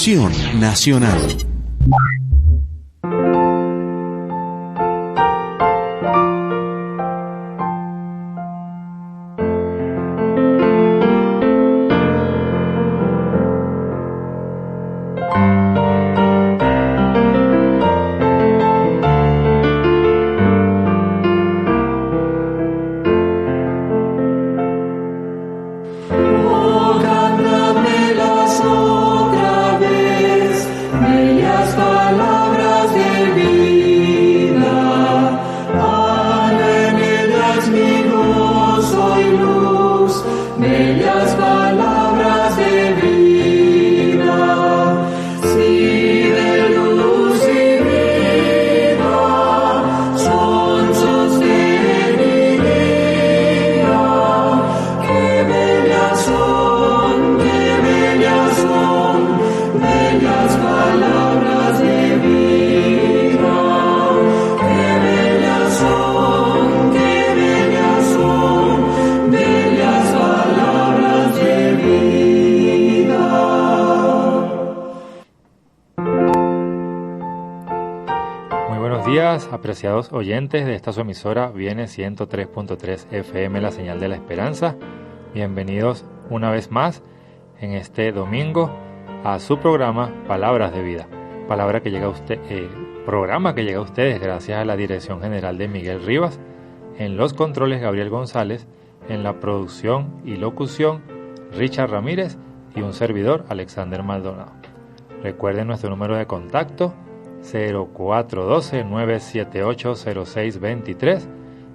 Nacional. Apreciados oyentes de esta su emisora viene 103.3 FM, la señal de la esperanza. Bienvenidos una vez más en este domingo a su programa Palabras de Vida. Programa que llega a ustedes gracias a la dirección general de Miguel Rivas, en los controles Gabriel González, en la producción y locución Richard Ramírez y un servidor Alexander Maldonado. Recuerden nuestro número de contacto 0412-978-0623,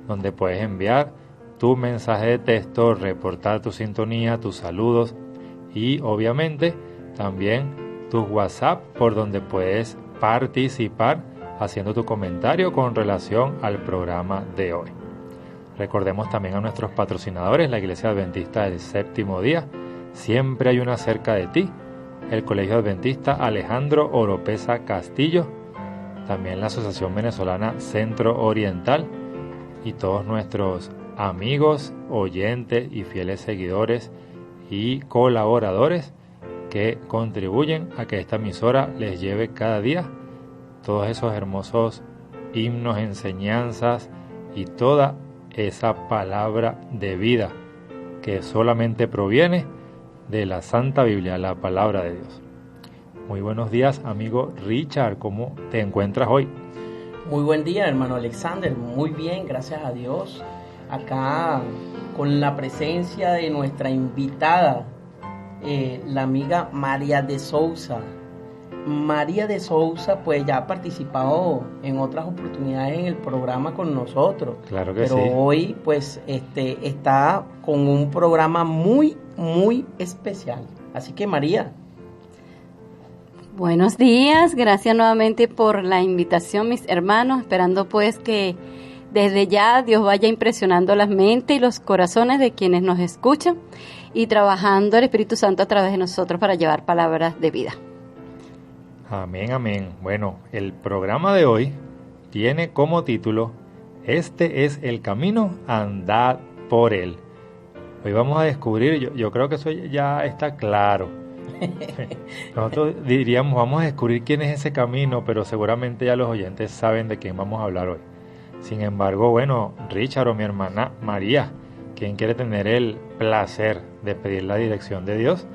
donde puedes enviar tu mensaje de texto, reportar tu sintonía, tus saludos y obviamente también tus WhatsApp, por donde puedes participar haciendo tu comentario con relación al programa de hoy. Recordemos también a nuestros patrocinadores, la Iglesia Adventista del Séptimo Día, Siempre hay una cerca de ti, el Colegio Adventista Alejandro Oropesa Castillo, también la Asociación Venezolana Centro Oriental y todos nuestros amigos, oyentes y fieles seguidores y colaboradores que contribuyen a que esta emisora les lleve cada día todos esos hermosos himnos, enseñanzas y toda esa palabra de vida que solamente proviene de la Santa Biblia, la palabra de Dios. Muy buenos días, amigo Richard, ¿cómo te encuentras hoy? Muy buen día, hermano Alexander, muy bien, gracias a Dios. Acá con la presencia de nuestra invitada, la amiga María de Sousa. María de Sousa pues ya ha participado en otras oportunidades en el programa con nosotros. Claro que pero sí. Pero hoy pues está con un programa muy especial. Así que María. Buenos días, gracias nuevamente por la invitación, mis hermanos, esperando pues que desde ya Dios vaya impresionando las mentes y los corazones de quienes nos escuchan y trabajando el Espíritu Santo a través de nosotros para llevar palabras de vida. Amén, amén. Bueno, el programa de hoy tiene como título Este es el camino, andad por él. Hoy vamos a descubrir, yo creo que eso ya está claro. Nosotros diríamos, vamos a descubrir quién es ese camino, pero seguramente ya los oyentes saben de quién vamos a hablar hoy. Sin embargo, bueno, Richard o mi hermana María, ¿quién quiere tener el placer de pedir la dirección de Dios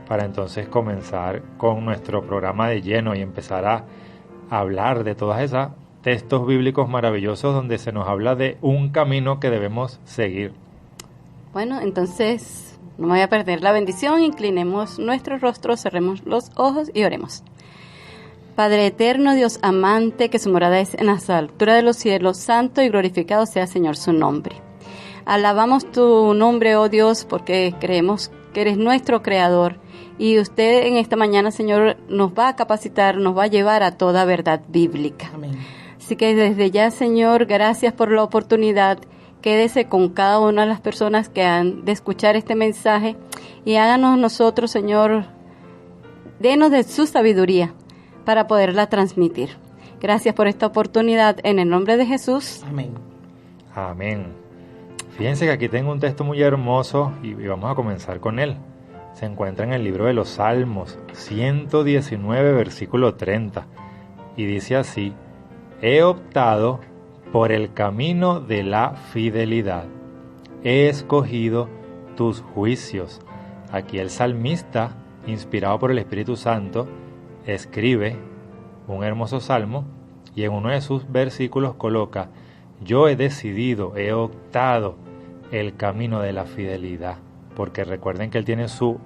para entonces comenzar con nuestro programa de lleno y empezar a hablar de todas esas textos bíblicos maravillosos donde se nos habla de un camino que debemos seguir? Bueno, entonces no me voy a perder la bendición, inclinemos nuestro rostro, cerremos los ojos y oremos. Padre eterno, Dios amante, que su morada es en las alturas de los cielos, santo y glorificado sea, Señor, su nombre. Alabamos tu nombre, oh Dios, porque creemos que eres nuestro creador y usted en esta mañana, Señor, nos va a capacitar, nos va a llevar a toda verdad bíblica. Amén. Así que desde ya, Señor, gracias por la oportunidad. Quédese con cada una de las personas que han de escuchar este mensaje y háganos nosotros, Señor, denos de su sabiduría para poderla transmitir. Gracias por esta oportunidad en el nombre de Jesús. Amén. Amén. Fíjense que aquí tengo un texto muy hermoso y vamos a comenzar con él. se encuentra en el libro de los Salmos, 119, versículo 30, y dice así: he optado por el camino de la fidelidad, he escogido tus juicios. Aquí el salmista, inspirado por el Espíritu Santo, escribe un hermoso salmo y en uno de sus versículos coloca: yo he decidido, he optado el camino de la fidelidad, porque recuerden que él tiene su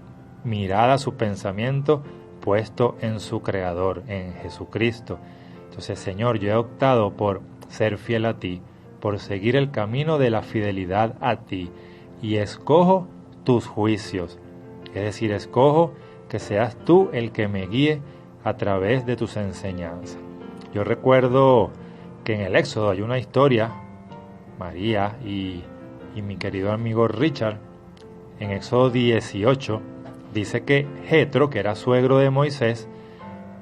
mirada, su pensamiento puesto en su Creador, en Jesucristo. Entonces, Señor, yo he optado por ser fiel a ti, por seguir el camino de la fidelidad a ti, y escojo tus juicios, es decir, escojo que seas tú el que me guíe a través de tus enseñanzas. Yo recuerdo que en el Éxodo hay una historia, María y mi querido amigo Richard, en Éxodo 18, dice que Jetro, que era suegro de Moisés,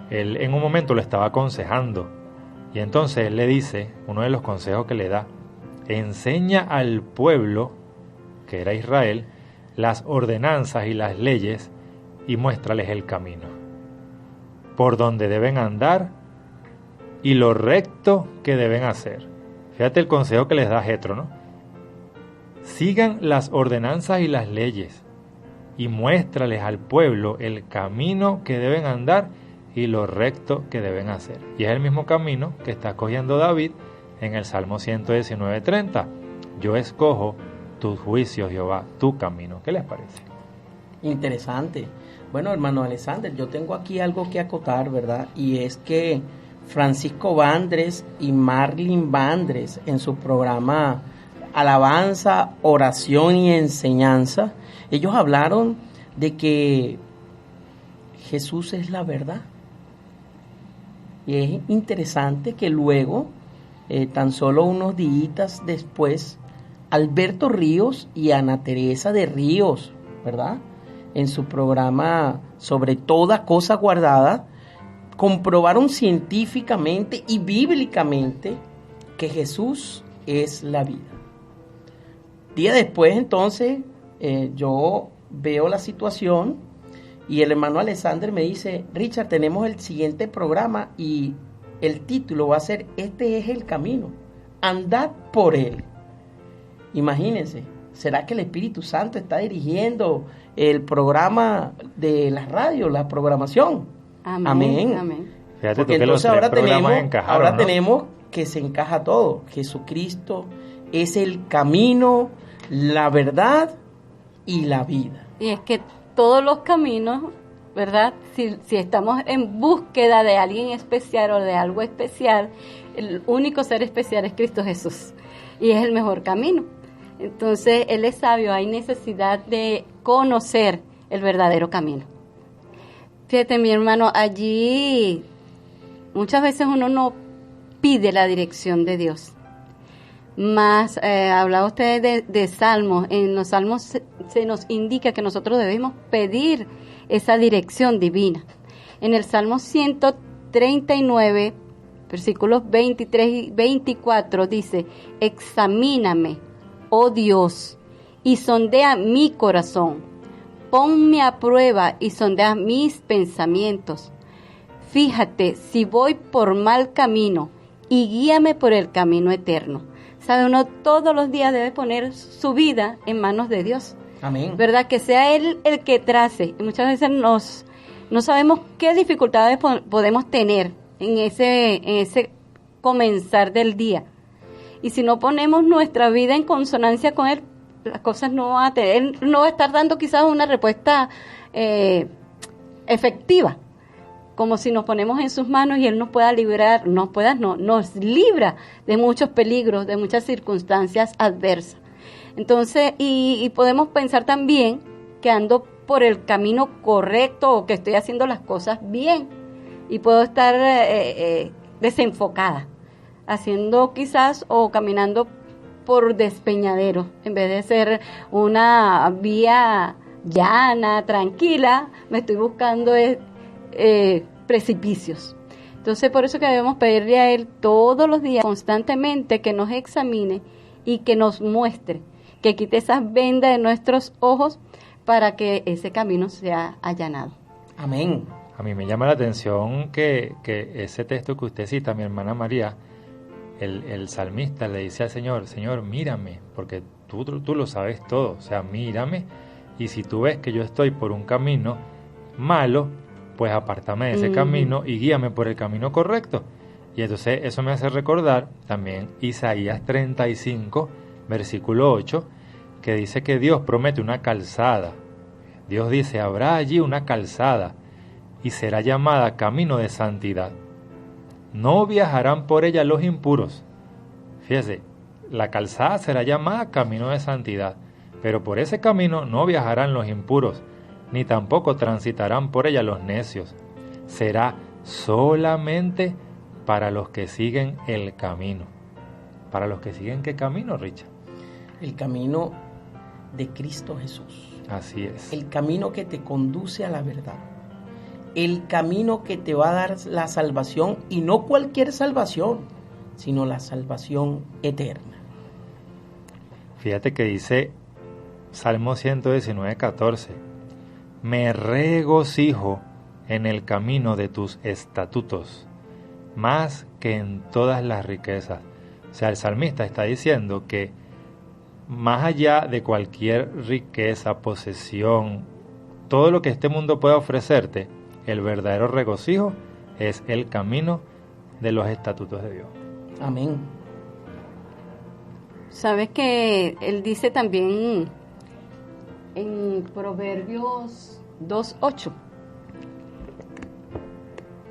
él en un momento lo estaba aconsejando, y entonces él le dice, uno de los consejos que le da: enseña al pueblo, que era Israel, las ordenanzas y las leyes, y muéstrales el camino, por donde deben andar y lo recto que deben hacer. Fíjate el consejo que les da Jetro, ¿no? Sigan las ordenanzas y las leyes, y muéstrales al pueblo el camino que deben andar y lo recto que deben hacer. Y es el mismo camino que está escogiendo David en el Salmo 119:30. Yo escojo tus juicios, Jehová, tu camino. ¿Qué les parece? Interesante. Bueno, hermano Alexander, yo tengo aquí algo que acotar, ¿verdad? Y es que Francisco Vandres y Marlene Vandres, en su programa Alabanza, Oración y Enseñanza, ellos hablaron de que Jesús es la verdad. Y es interesante que luego, tan solo unos días después, Alberto Ríos y Ana Teresa de Ríos, ¿verdad?, en su programa Sobre Toda Cosa Guardada, comprobaron científicamente y bíblicamente que Jesús es la vida. Día después, entonces, yo veo la situación y el hermano Alexander me dice: Richard, tenemos el siguiente programa y el título va a ser Este es el camino, andad por él. Imagínense, ¿será que el Espíritu Santo está dirigiendo el programa de la radio, la programación? Amén. Amén. Fíjate tú que entonces ahora tenemos que se encaja todo. Jesucristo es el camino, la verdad y la vida. Y es que todos los caminos, ¿verdad? Si estamos en búsqueda de alguien especial o de algo especial, el único ser especial es Cristo Jesús. Y es el mejor camino. Entonces, Él es sabio, hay necesidad de conocer el verdadero camino. Fíjate, mi hermano, allí muchas veces uno no pide la dirección de Dios. Más, hablaba usted de salmos. En los salmos se nos indica que nosotros debemos pedir esa dirección divina. En el Salmo 139, versículos 23 y 24, dice: examíname, oh Dios, y sondea mi corazón. Ponme a prueba y sondea mis pensamientos. Fíjate si voy por mal camino y guíame por el camino eterno. ¿Sabe? Uno todos los días debe poner su vida en manos de Dios. Amén. ¿Verdad? Que sea Él el que trace. Y muchas veces no sabemos qué dificultades podemos tener en ese comenzar del día. Y si no ponemos nuestra vida en consonancia con Él, las cosas no van a tener, Él no va a estar dando quizás una respuesta efectiva, como si nos ponemos en sus manos y Él nos pueda librar, nos libra de muchos peligros, de muchas circunstancias adversas. Entonces, y podemos pensar también que ando por el camino correcto o que estoy haciendo las cosas bien, y puedo estar desenfocada, haciendo quizás o caminando por despeñadero, en vez de ser una vía llana, tranquila, me estoy buscando precipicios. Entonces, por eso que debemos pedirle a Él todos los días, constantemente, que nos examine y que nos muestre, que quite esas vendas de nuestros ojos para que ese camino sea allanado. Amén. A mí me llama la atención que ese texto que usted cita, mi hermana María, el salmista le dice al Señor, Señor, mírame, porque tú lo sabes todo, o sea, mírame, y si tú ves que yo estoy por un camino malo, pues apártame de ese camino y guíame por el camino correcto. Y entonces eso me hace recordar también Isaías 35, versículo 8, que dice que Dios promete una calzada. Dios dice, habrá allí una calzada y será llamada camino de santidad. No viajarán por ella los impuros. Fíjese, la calzada será llamada camino de santidad, pero por ese camino no viajarán los impuros, ni tampoco transitarán por ella los necios. Será solamente para los que siguen el camino. ¿Para los que siguen qué camino, Richard? El camino de Cristo Jesús. Así es. El camino que te conduce a la verdad. El camino que te va a dar la salvación, y no cualquier salvación, sino la salvación eterna. Fíjate que dice Salmo 119, 14, me regocijo en el camino de tus estatutos, más que en todas las riquezas. O sea, el salmista está diciendo que más allá de cualquier riqueza, posesión, todo lo que este mundo pueda ofrecerte, el verdadero regocijo es el camino de los estatutos de Dios. Amén. Sabes que él dice también en Proverbios 2:8,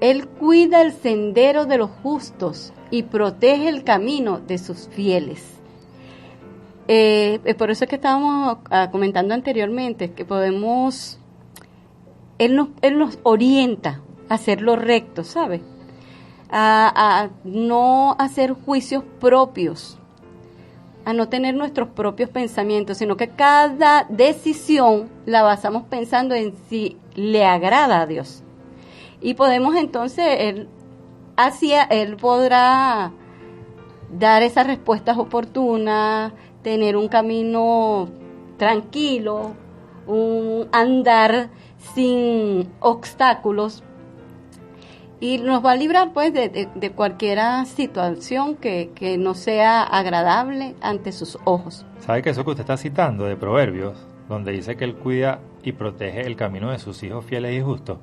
Él cuida el sendero de los justos y protege el camino de sus fieles. Por eso es que estábamos comentando anteriormente que podemos, Él nos orienta a hacer lo recto, ¿sabes? A no hacer juicios propios, a no tener nuestros propios pensamientos, sino que cada decisión la basamos pensando en si le agrada a Dios. Y podemos entonces, Él podrá dar esas respuestas oportunas, tener un camino tranquilo, un andar sin obstáculos, y nos va a librar pues de cualquier situación que no sea agradable ante sus ojos. ¿Sabe que eso que usted está citando de Proverbios, donde dice que Él cuida y protege el camino de sus hijos fieles y justos,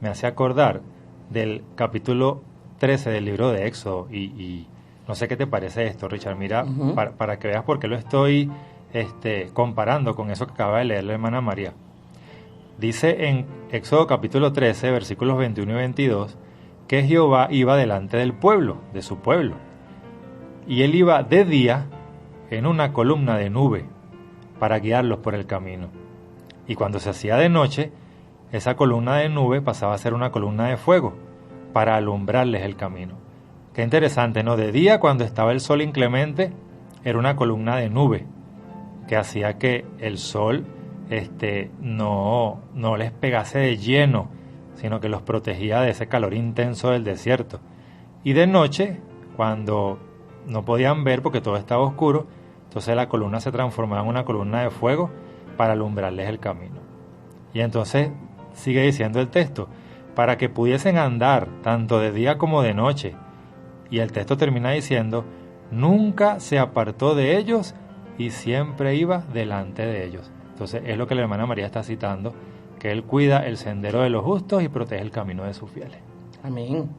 me hace acordar del capítulo 13 del libro de Éxodo? Y no sé qué te parece esto, Richard. Mira, para que veas por qué lo estoy comparando con eso que acaba de leer la hermana María. Dice en Éxodo capítulo 13, versículos 21 y 22, que Jehová iba delante del pueblo, de su pueblo, y Él iba de día en una columna de nube para guiarlos por el camino. Y cuando se hacía de noche, esa columna de nube pasaba a ser una columna de fuego para alumbrarles el camino. Qué interesante, ¿no? De día, cuando estaba el sol inclemente, era una columna de nube que hacía que el sol no les pegase de lleno, sino que los protegía de ese calor intenso del desierto. Y de noche, cuando no podían ver porque todo estaba oscuro, entonces la columna se transformaba en una columna de fuego para alumbrarles el camino. Y entonces sigue diciendo el texto, para que pudiesen andar tanto de día como de noche. Y el texto termina diciendo, nunca se apartó de ellos y siempre iba delante de ellos. Entonces es lo que la hermana María está citando, que Él cuida el sendero de los justos y protege el camino de sus fieles. Amén.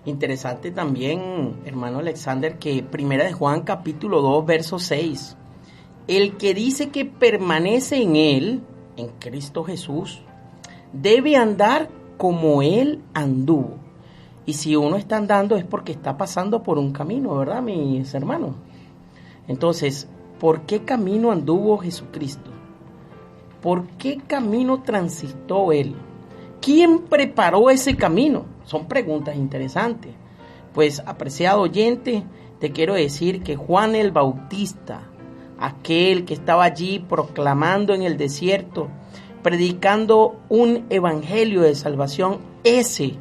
Interesante también, hermano Alexander, que Primera de Juan capítulo 2, verso 6, el que dice que permanece en Él, en Cristo Jesús, debe andar como Él anduvo. Y si uno está andando es porque está pasando por un camino, ¿verdad, mis hermanos? Entonces, ¿por qué camino anduvo Jesucristo? ¿Por qué camino transitó Él? ¿Quién preparó ese camino? Son preguntas interesantes. Pues, apreciado oyente, te quiero decir que Juan el Bautista, aquel que estaba allí proclamando en el desierto, predicando un evangelio de salvación, ese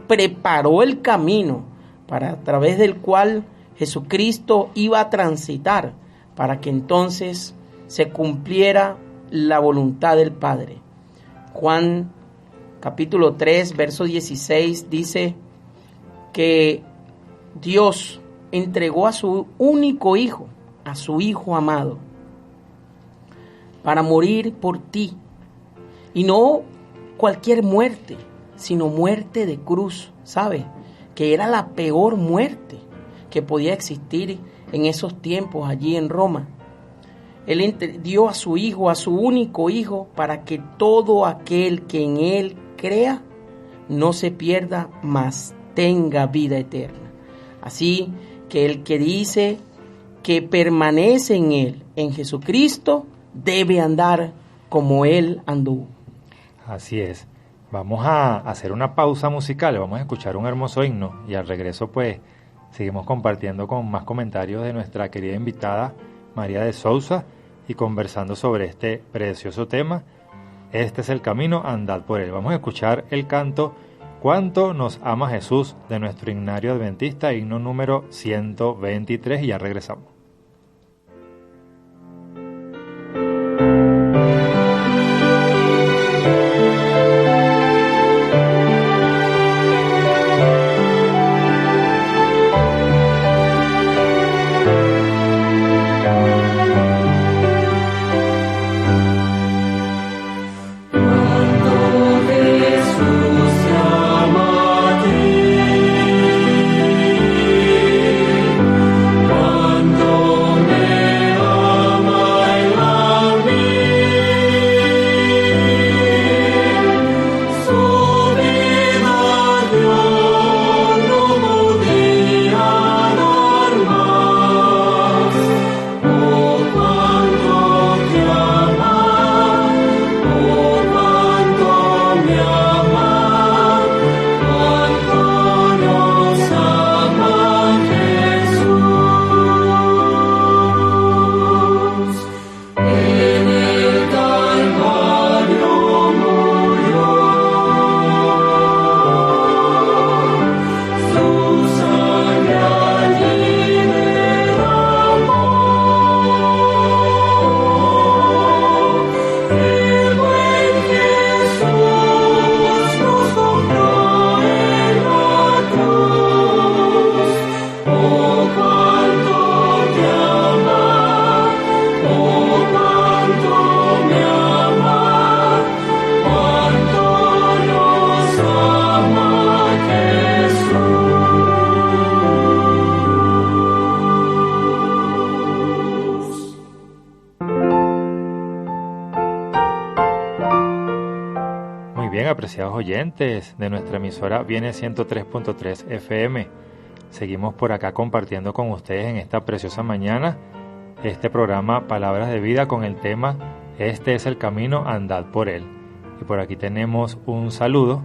preparó el camino a través del cual Jesucristo iba a transitar, para que entonces se cumpliera la voluntad del Padre. Juan capítulo 3, verso 16 dice que Dios entregó a su único hijo, a su hijo amado, para morir por ti. Y no cualquier muerte, sino muerte de cruz, ¿sabe? Que era la peor muerte que podía existir en esos tiempos allí en Roma. Él dio a su hijo, a su único hijo, para que todo aquel que en él crea no se pierda, mas tenga vida eterna. Así que el que dice que permanece en él, en Jesucristo, debe andar como él anduvo. Así es. Vamos a hacer una pausa musical, vamos a escuchar un hermoso himno y al regreso pues seguimos compartiendo con más comentarios de nuestra querida invitada María de Sousa y conversando sobre este precioso tema. Este es el camino, andad por él. Vamos a escuchar el canto Cuánto nos ama Jesús de nuestro himnario adventista, himno número 123 y ya regresamos. Apreciados oyentes de nuestra emisora Viene 103.3 FM, seguimos por acá compartiendo con ustedes en esta preciosa mañana este programa Palabras de Vida con el tema Este es el camino, andad por él. Y por aquí tenemos un saludo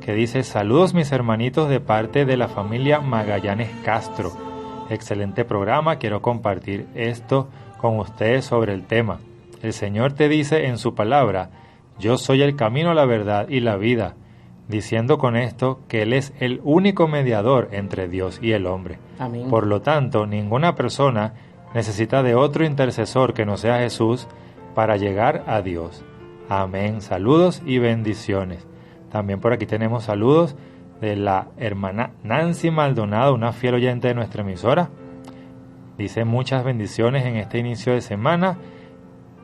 que dice: saludos mis hermanitos de parte de la familia Magallanes Castro, excelente programa, quiero compartir esto con ustedes sobre el tema. El Señor te dice en su palabra: yo soy el camino, la verdad y la vida, diciendo con esto que Él es el único mediador entre Dios y el hombre. Amén. Por lo tanto, ninguna persona necesita de otro intercesor que no sea Jesús para llegar a Dios. Amén. Saludos y bendiciones. También por aquí tenemos saludos de la hermana Nancy Maldonado, una fiel oyente de nuestra emisora. Dice: muchas bendiciones en este inicio de semana.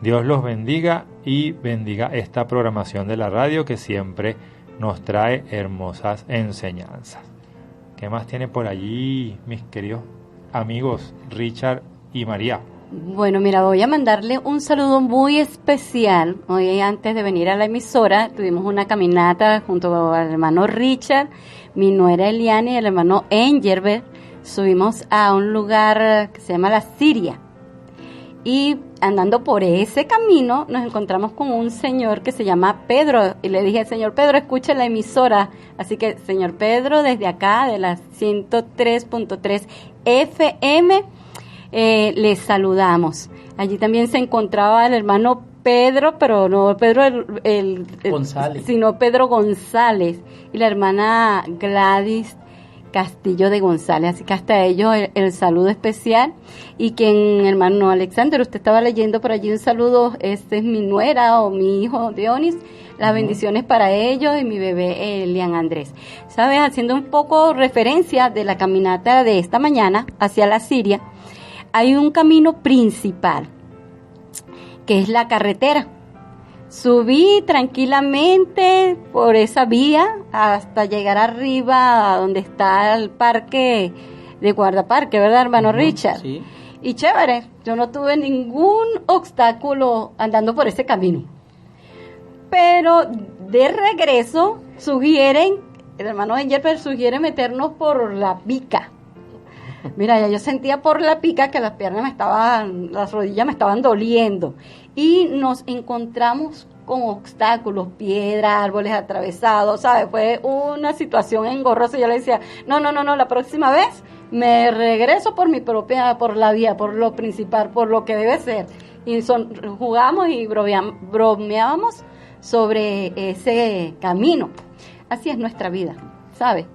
Dios los bendiga y bendiga esta programación de la radio que siempre nos trae hermosas enseñanzas. ¿Qué más tiene por allí, mis queridos amigos Richard y María? Bueno, mira, voy a mandarle un saludo muy especial. Hoy, antes de venir a la emisora, tuvimos una caminata junto al hermano Richard, mi nuera Eliane y el hermano Engelbert. Subimos a un lugar que se llama La Siria. Y andando por ese camino nos encontramos con un señor que se llama Pedro y le dije: señor Pedro, escuche la emisora. Así que, señor Pedro, desde acá de la 103.3 FM les saludamos. Allí también se encontraba el hermano Pedro, pero no Pedro González, sino Pedro González, y la hermana Gladys, Castillo de González. Así que hasta ellos el saludo especial. Y quien, hermano Alexander, usted estaba leyendo por allí un saludo, este es mi nuera o mi hijo Dionis, las bendiciones para ellos y mi bebé Elian Andrés. ¿Sabes? Haciendo un poco referencia de la caminata de esta mañana hacia la Siria, hay un camino principal, que es la carretera. Subí tranquilamente por esa vía hasta llegar arriba a donde está el parque de guardaparque, ¿verdad, hermano Richard? Sí. Y chévere, yo no tuve ningún obstáculo andando por ese camino. Pero de regreso el hermano Engelbert sugiere meternos por la pica. Mira, ya yo sentía por la pica que las rodillas me estaban doliendo. Y nos encontramos con obstáculos, piedras, árboles atravesados, ¿sabes? Fue una situación engorrosa. Yo le decía, no, la próxima vez me regreso por la vía, por lo principal, por lo que debe ser. Y jugamos y bromeábamos sobre ese camino. Así es nuestra vida, ¿sabes?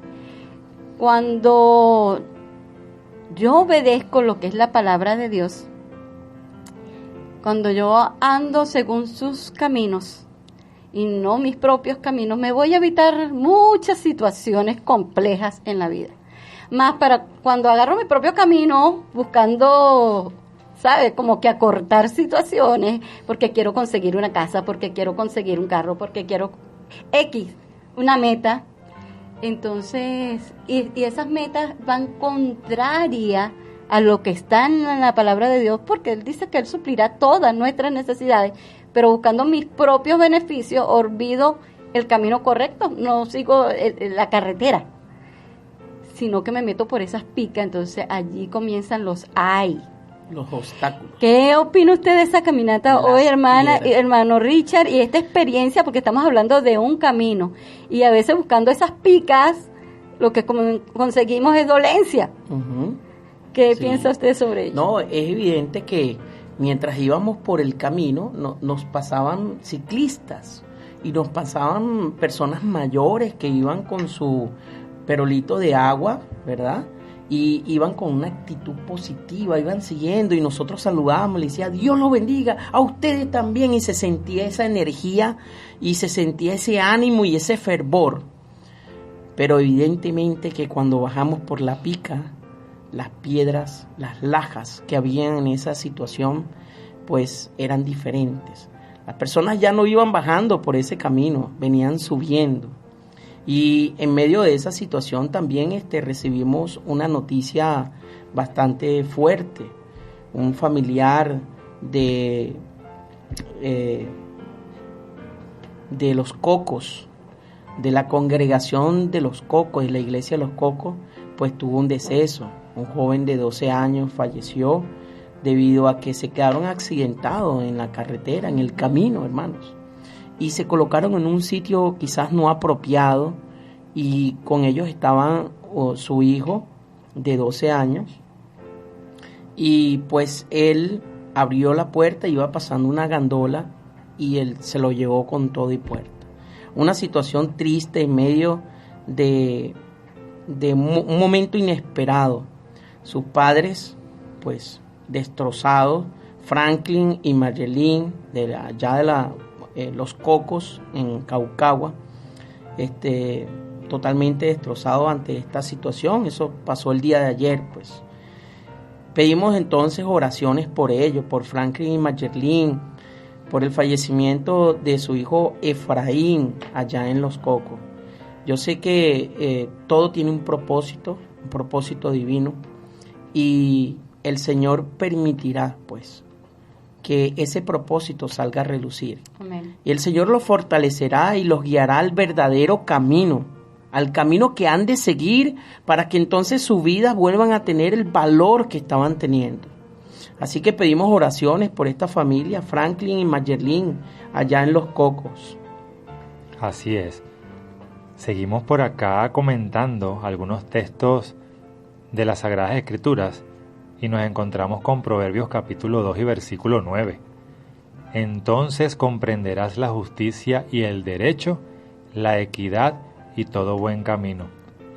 Cuando yo obedezco lo que es la palabra de Dios, cuando yo ando según sus caminos y no mis propios caminos, me voy a evitar muchas situaciones complejas en la vida. Más para cuando agarro mi propio camino, buscando, ¿sabes? Como que acortar situaciones, porque quiero conseguir una casa, porque quiero conseguir un carro, porque quiero una meta. Entonces, y esas metas van contrarias a lo que está en la palabra de Dios, porque Él dice que Él suplirá todas nuestras necesidades, pero buscando mis propios beneficios, olvido el camino correcto, no sigo la carretera, sino que me meto por esas picas. Entonces allí comienzan los obstáculos. ¿Qué opina usted de esa caminata hoy, hermano Richard, y esta experiencia? Porque estamos hablando de un camino, y a veces buscando esas picas, lo que conseguimos es dolencia. ¿Qué piensa usted sobre ello? No, es evidente que mientras íbamos por el camino, nos pasaban ciclistas y nos pasaban personas mayores que iban con su perolito de agua, ¿verdad? Y iban con una actitud positiva, iban siguiendo y nosotros saludábamos, le decía, Dios los bendiga, a ustedes también, y se sentía esa energía y se sentía ese ánimo y ese fervor. Pero evidentemente que cuando bajamos por la pica, las piedras, las lajas que habían en esa situación, pues eran diferentes. Las personas ya no iban bajando por ese camino, venían subiendo. Y en medio de esa situación también recibimos una noticia bastante fuerte. Un familiar de los Cocos, de la congregación de los Cocos, de la iglesia de los Cocos, pues tuvo un deceso. Un joven de 12 años falleció debido a que se quedaron accidentados en la carretera, en el camino, hermanos. Y se colocaron en un sitio quizás no apropiado, y con ellos estaban su hijo de 12 años. Y pues él abrió la puerta, iba pasando una gandola y él se lo llevó con todo y puerta. Una situación triste en medio de un momento inesperado. Sus padres, pues, destrozados, Franklin y Marjeline, Los Cocos, en Caucagua, totalmente destrozados ante esta situación. Eso pasó el día de ayer, pues. Pedimos entonces oraciones por ellos, por Franklin y Marjeline, por el fallecimiento de su hijo Efraín allá en Los Cocos. Yo sé que todo tiene un propósito divino, y el Señor permitirá, pues, que ese propósito salga a relucir. Amén. Y el Señor los fortalecerá y los guiará al verdadero camino, al camino que han de seguir, para que entonces su vida vuelvan a tener el valor que estaban teniendo. Así que pedimos oraciones por esta familia, Franklin y Marjeline, allá en Los Cocos. Así es. Seguimos por acá comentando algunos textos de las Sagradas Escrituras y nos encontramos con Proverbios capítulo 2 y versículo 9. Entonces comprenderás la justicia y el derecho, la equidad y todo buen camino.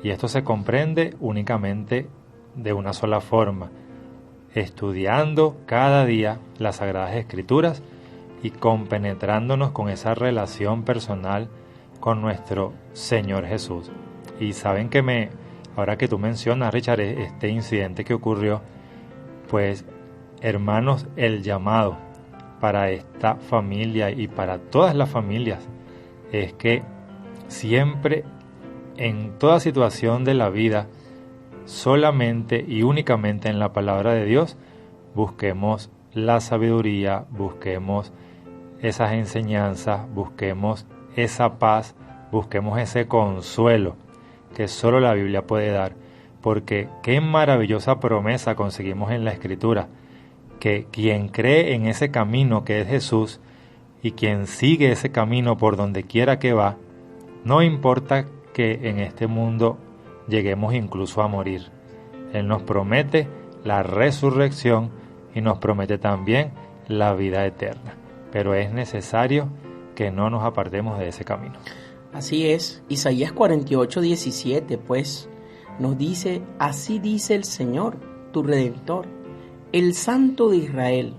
Y esto se comprende únicamente de una sola forma, estudiando cada día las Sagradas Escrituras y compenetrándonos con esa relación personal con nuestro Señor Jesús. Y saben que ahora que tú mencionas, Richard, este incidente que ocurrió, pues hermanos, el llamado para esta familia y para todas las familias es que siempre, en toda situación de la vida, solamente y únicamente en la palabra de Dios, busquemos la sabiduría, busquemos esas enseñanzas, busquemos esa paz, busquemos ese consuelo que solo la Biblia puede dar, porque qué maravillosa promesa conseguimos en la Escritura, que quien cree en ese camino que es Jesús y quien sigue ese camino por donde quiera que va, no importa que en este mundo lleguemos incluso a morir. Él nos promete la resurrección y nos promete también la vida eterna. Pero es necesario que no nos apartemos de ese camino. Así es. Isaías 48:17, pues, nos dice: así dice el Señor, tu Redentor, el Santo de Israel.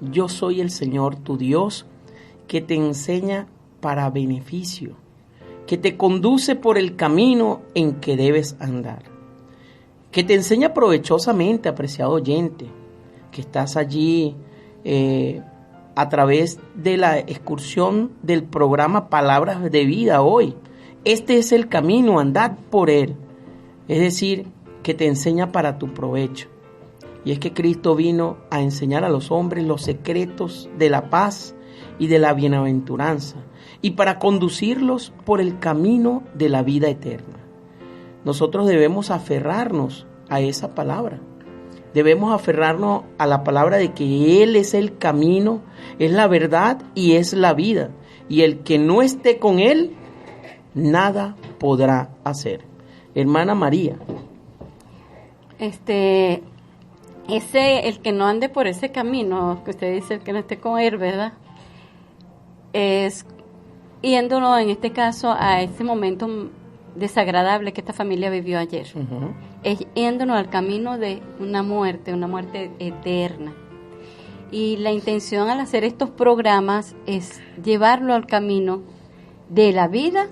Yo soy el Señor, tu Dios, que te enseña para beneficio, que te conduce por el camino en que debes andar, que te enseña provechosamente, apreciado oyente, que estás allí a través de la excursión del programa Palabras de Vida hoy. Este es el camino, andad por él. Es decir, que te enseña para tu provecho. Y es que Cristo vino a enseñar a los hombres los secretos de la paz y de la bienaventuranza, y para conducirlos por el camino de la vida eterna. Nosotros debemos aferrarnos a esa palabra. Debemos aferrarnos a la palabra de que Él es el camino, es la verdad y es la vida. Y el que no esté con Él, nada podrá hacer. Hermana María. El que no ande por ese camino, que usted dice, el que no esté con Él, ¿verdad? Es yéndonos en este caso a ese momento desagradable que esta familia vivió ayer. Uh-huh. Es yéndonos al camino de una muerte eterna. Y la intención al hacer estos programas es llevarlo al camino de la vida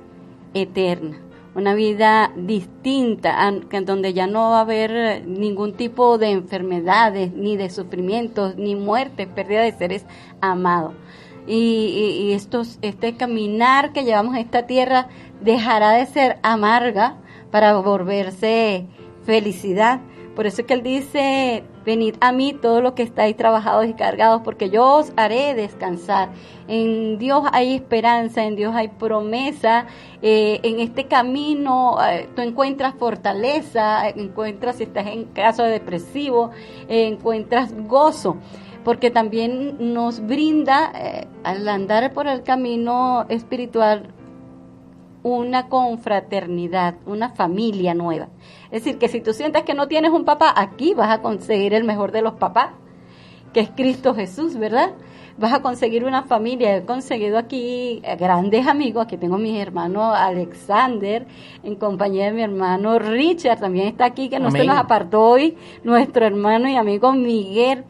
eterna, una vida distinta, donde ya no va a haber ningún tipo de enfermedades, ni de sufrimientos, ni muertes, pérdida de seres amados. Y este caminar que llevamos a esta tierra dejará de ser amarga para volverse felicidad. Por eso es que Él dice: venid a mí todos los que estáis trabajados y cargados, porque yo os haré descansar. En Dios hay esperanza, en Dios hay promesa. En este camino tú encuentras fortaleza, si estás en caso de depresivo, encuentras gozo. Porque también nos brinda, al andar por el camino espiritual, una confraternidad, una familia nueva. Es decir, que si tú sientes que no tienes un papá, aquí vas a conseguir el mejor de los papás, que es Cristo Jesús, ¿verdad? Vas a conseguir una familia. He conseguido aquí grandes amigos. Aquí tengo mi hermano Alexander, en compañía de mi hermano Richard, también está aquí, que no Amén. Se nos apartó hoy, nuestro hermano y amigo Miguel.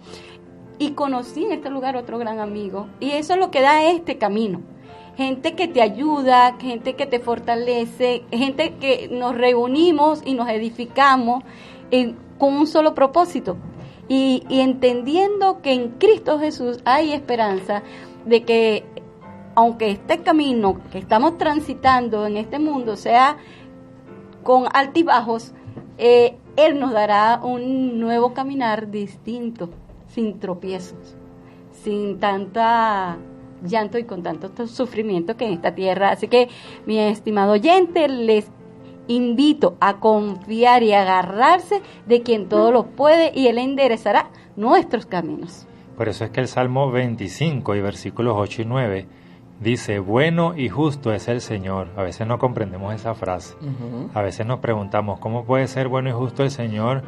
Y conocí en este lugar otro gran amigo. Y eso es lo que da este camino. Gente que te ayuda, gente que te fortalece, gente que nos reunimos y nos edificamos con un solo propósito. Y entendiendo que en Cristo Jesús hay esperanza de que, aunque este camino que estamos transitando en este mundo sea con altibajos, Él nos dará un nuevo caminar distinto, sin tropiezos, sin tanta llanto y con tanto sufrimiento que en esta tierra. Así que, mi estimado oyente, les invito a confiar y agarrarse de quien todo lo puede, y Él enderezará nuestros caminos. Por eso es que el Salmo 25 y versículos 8 y 9 dice: bueno y justo es el Señor. A veces no comprendemos esa frase. Uh-huh. A veces nos preguntamos, ¿cómo puede ser bueno y justo el Señor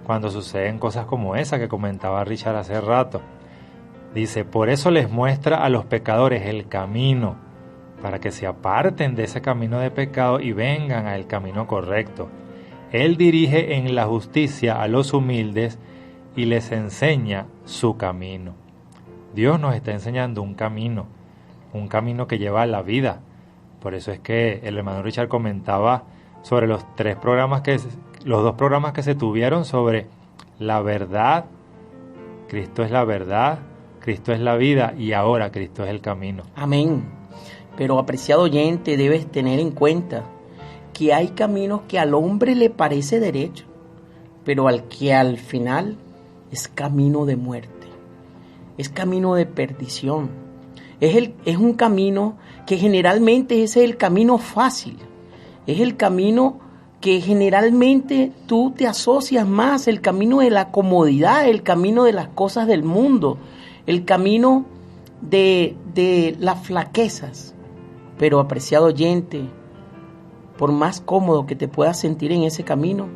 cuando suceden cosas como esa que comentaba Richard hace rato? Dice: por eso les muestra a los pecadores el camino, para que se aparten de ese camino de pecado y vengan al camino correcto. Él dirige en la justicia a los humildes y les enseña su camino. Dios nos está enseñando un camino que lleva a la vida. Por eso es que el hermano Richard comentaba sobre los dos programas que se tuvieron sobre la verdad. Cristo es la verdad, Cristo es la vida y ahora Cristo es el camino. Amén. Pero apreciado oyente, debes tener en cuenta que hay caminos que al hombre le parece derecho, pero al final es camino de muerte, es camino de perdición. Es un camino que generalmente es el camino fácil, es el camino que generalmente tú te asocias más, el camino de la comodidad, el camino de las cosas del mundo, el camino de las flaquezas. Pero apreciado oyente, por más cómodo que te puedas sentir en ese camino,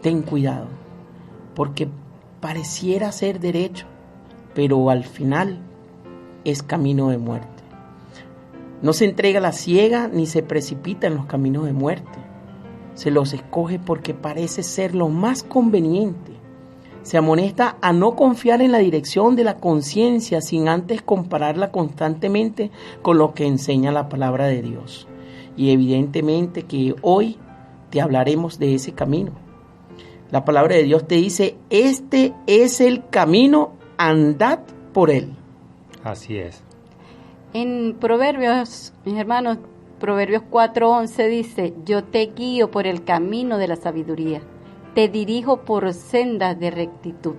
ten cuidado, porque pareciera ser derecho, pero al final es camino de muerte. No se entrega a la ciega ni se precipita en los caminos de muerte. Se los escoge porque parece ser lo más conveniente. Se amonesta a no confiar en la dirección de la conciencia sin antes compararla constantemente con lo que enseña la palabra de Dios. Y evidentemente que hoy te hablaremos de ese camino. La palabra de Dios te dice, este es el camino, andad por él. Así es. En Proverbios, mis hermanos, Proverbios 4:11 dice, yo te guío por el camino de la sabiduría, te dirijo por sendas de rectitud.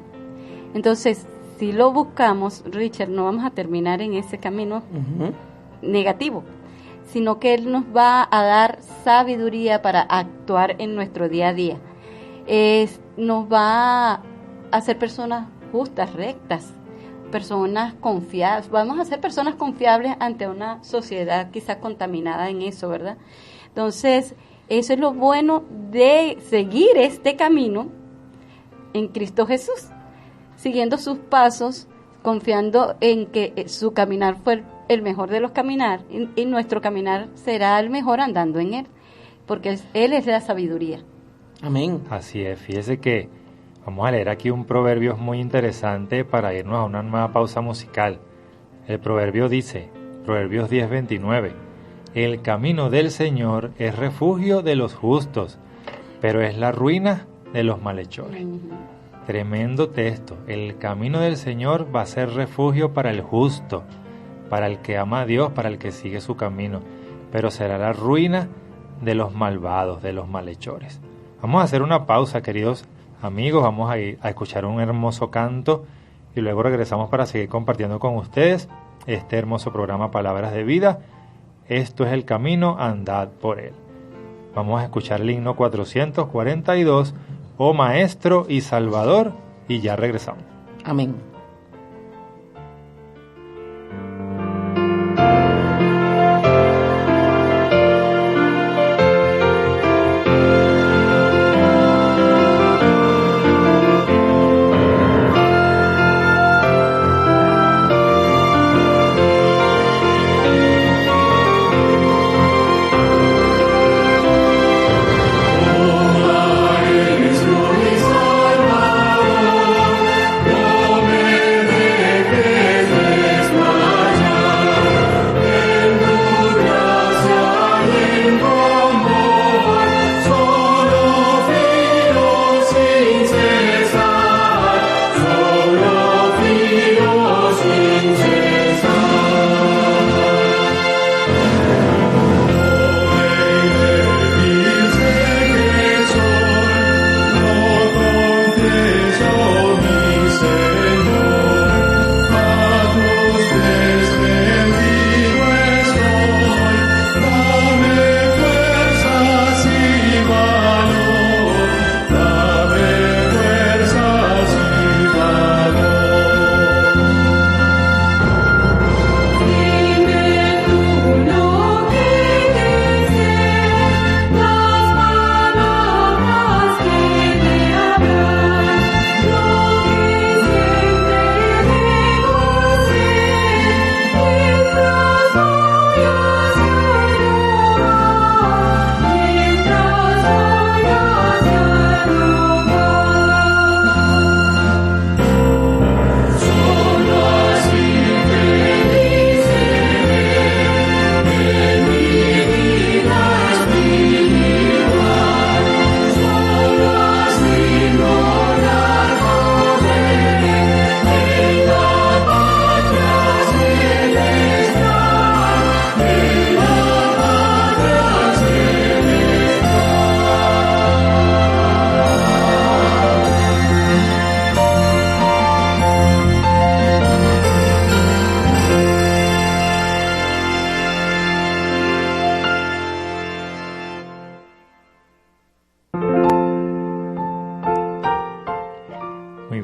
Entonces, si lo buscamos, Richard, no vamos a terminar en ese camino negativo, sino que Él nos va a dar sabiduría para actuar en nuestro día a día. Nos va a hacer personas justas, rectas, personas confiables. Vamos a ser personas confiables ante una sociedad quizá contaminada en eso, ¿verdad? Entonces, eso es lo bueno de seguir este camino en Cristo Jesús, siguiendo sus pasos, confiando en que su caminar fue el mejor de los caminar y nuestro caminar será el mejor andando en Él, porque Él es la sabiduría. Amén. Así es, fíjese que vamos a leer aquí un proverbio muy interesante para irnos a una nueva pausa musical. El proverbio dice, Proverbios 10:29, el camino del Señor es refugio de los justos, pero es la ruina de los malhechores. Tremendo texto. El camino del Señor va a ser refugio para el justo, para el que ama a Dios, para el que sigue su camino, pero será la ruina de los malvados, de los malhechores. Vamos a hacer una pausa, queridos amigos, vamos a escuchar un hermoso canto y luego regresamos para seguir compartiendo con ustedes este hermoso programa Palabras de Vida. Esto es el camino, andad por él. Vamos a escuchar el himno 442, Oh Maestro y Salvador, y ya regresamos. Amén. Oh,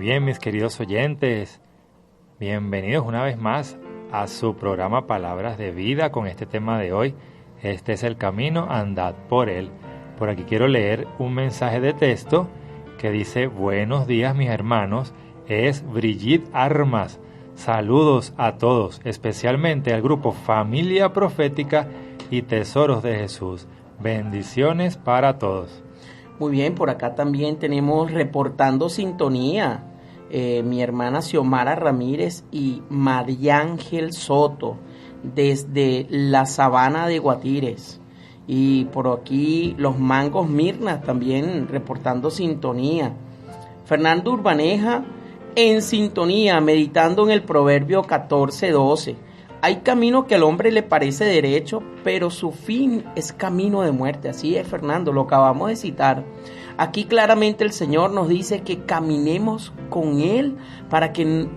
bien, mis queridos oyentes, bienvenidos una vez más a su programa Palabras de Vida con este tema de hoy. Este es el camino, andad por él. Por aquí quiero leer un mensaje de texto que dice: buenos días, mis hermanos, es Brigitte Armas. Saludos a todos, especialmente al grupo Familia Profética y Tesoros de Jesús. Bendiciones para todos. Muy bien, por acá también tenemos reportando sintonía mi hermana Xiomara Ramírez y María Ángel Soto desde la Sabana de Guatires. Y por aquí los Mangos Mirna también reportando sintonía. Fernando Urbaneja en sintonía, meditando en el Proverbio 14:12. Hay camino que al hombre le parece derecho, pero su fin es camino de muerte. Así es, Fernando, lo acabamos de citar. Aquí claramente el Señor nos dice que caminemos con Él para que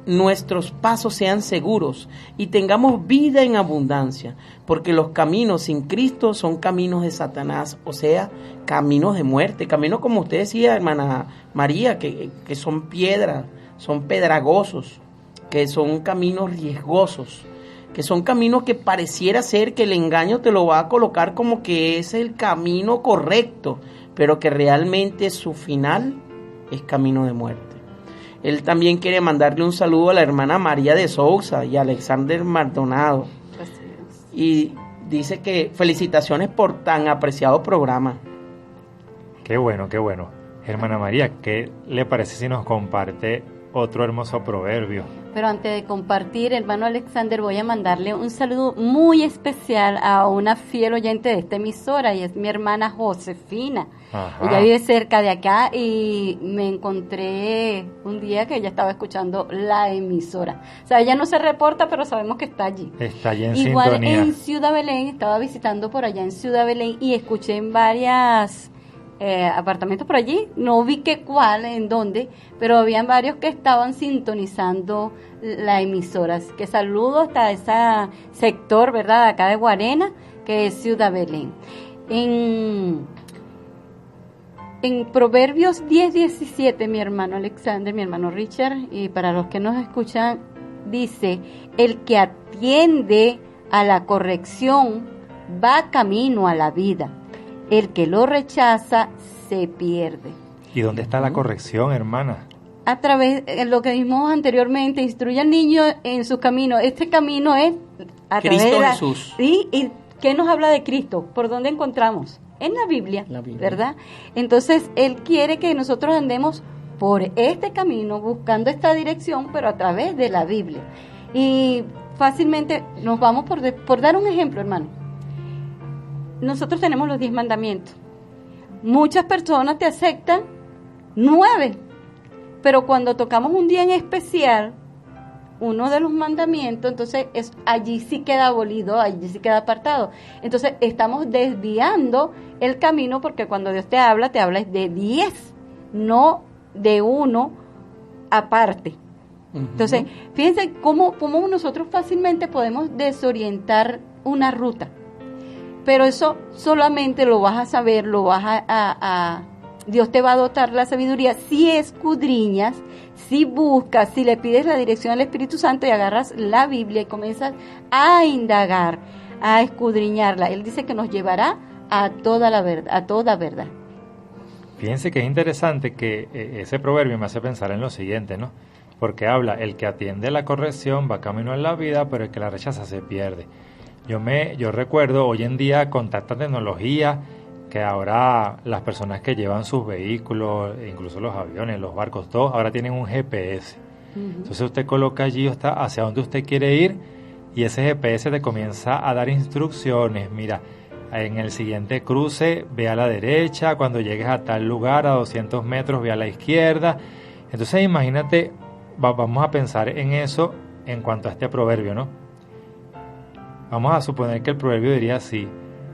nuestros pasos sean seguros y tengamos vida en abundancia, porque los caminos sin Cristo son caminos de Satanás, o sea, caminos de muerte, caminos como usted decía, hermana María, que son piedras, son pedragosos, que son caminos riesgosos, que son caminos que pareciera ser que el engaño te lo va a colocar como que es el camino correcto, pero que realmente su final es camino de muerte. Él también quiere mandarle un saludo a la hermana María de Sousa y a Alexander Maldonado. Gracias. Y dice que felicitaciones por tan apreciado programa. Qué bueno, qué bueno. Hermana María, ¿qué le parece si nos comparte otro hermoso proverbio? Pero antes de compartir, hermano Alexander, voy a mandarle un saludo muy especial a una fiel oyente de esta emisora, y es mi hermana Josefina. Ajá. Ella vive cerca de acá y me encontré un día que ella estaba escuchando la emisora. O sea, ella no se reporta, pero sabemos que está allí. Está allí en igual sintonía. En Ciudad Belén, estaba visitando por allá en Ciudad Belén y escuché en varias apartamentos por allí, no vi que cuál, en dónde, pero habían varios que estaban sintonizando la emisora. Así que saludos hasta ese sector, ¿verdad?, acá de Guarena, que es Ciudad Belén. En Proverbios 10:17, mi hermano Alexander, mi hermano Richard, y para los que nos escuchan, dice: el que atiende a la corrección va camino a la vida. El que lo rechaza se pierde. ¿Y dónde está la corrección, hermana? A través de lo que vimos anteriormente, instruye al niño en su camino. Este camino es a Cristo través de Jesús. ¿Y qué nos habla de Cristo? ¿Por dónde encontramos? En la Biblia, ¿verdad? Entonces, Él quiere que nosotros andemos por este camino, buscando esta dirección, pero a través de la Biblia. Y fácilmente nos vamos por dar un ejemplo, hermano. Nosotros tenemos los 10 mandamientos. Muchas personas te aceptan 9, pero cuando tocamos un día en especial, uno de los mandamientos, entonces allí sí queda abolido, allí sí queda apartado. Entonces estamos desviando el camino, porque cuando Dios te habla de 10, no de uno aparte. Entonces, fíjense cómo nosotros fácilmente podemos desorientar una ruta. Pero eso solamente lo vas a saber, Dios te va a dotar la sabiduría si escudriñas, si buscas, si le pides la dirección al Espíritu Santo y agarras la Biblia y comienzas a indagar, a escudriñarla. Él dice que nos llevará a toda la verdad, a toda verdad. Fíjense que es interesante que ese proverbio me hace pensar en lo siguiente, ¿no? Porque habla: el que atiende la corrección va camino en la vida, pero el que la rechaza se pierde. Yo recuerdo hoy en día con tanta tecnología que ahora las personas que llevan sus vehículos, incluso los aviones, los barcos, todos ahora tienen un GPS. Entonces usted coloca allí hacia dónde usted quiere ir y ese GPS te comienza a dar instrucciones. Mira, en el siguiente cruce ve a la derecha, cuando llegues a tal lugar a 200 metros ve a la izquierda. Entonces imagínate, vamos a pensar en eso en cuanto a este proverbio, ¿no? Vamos a suponer que el proverbio diría así: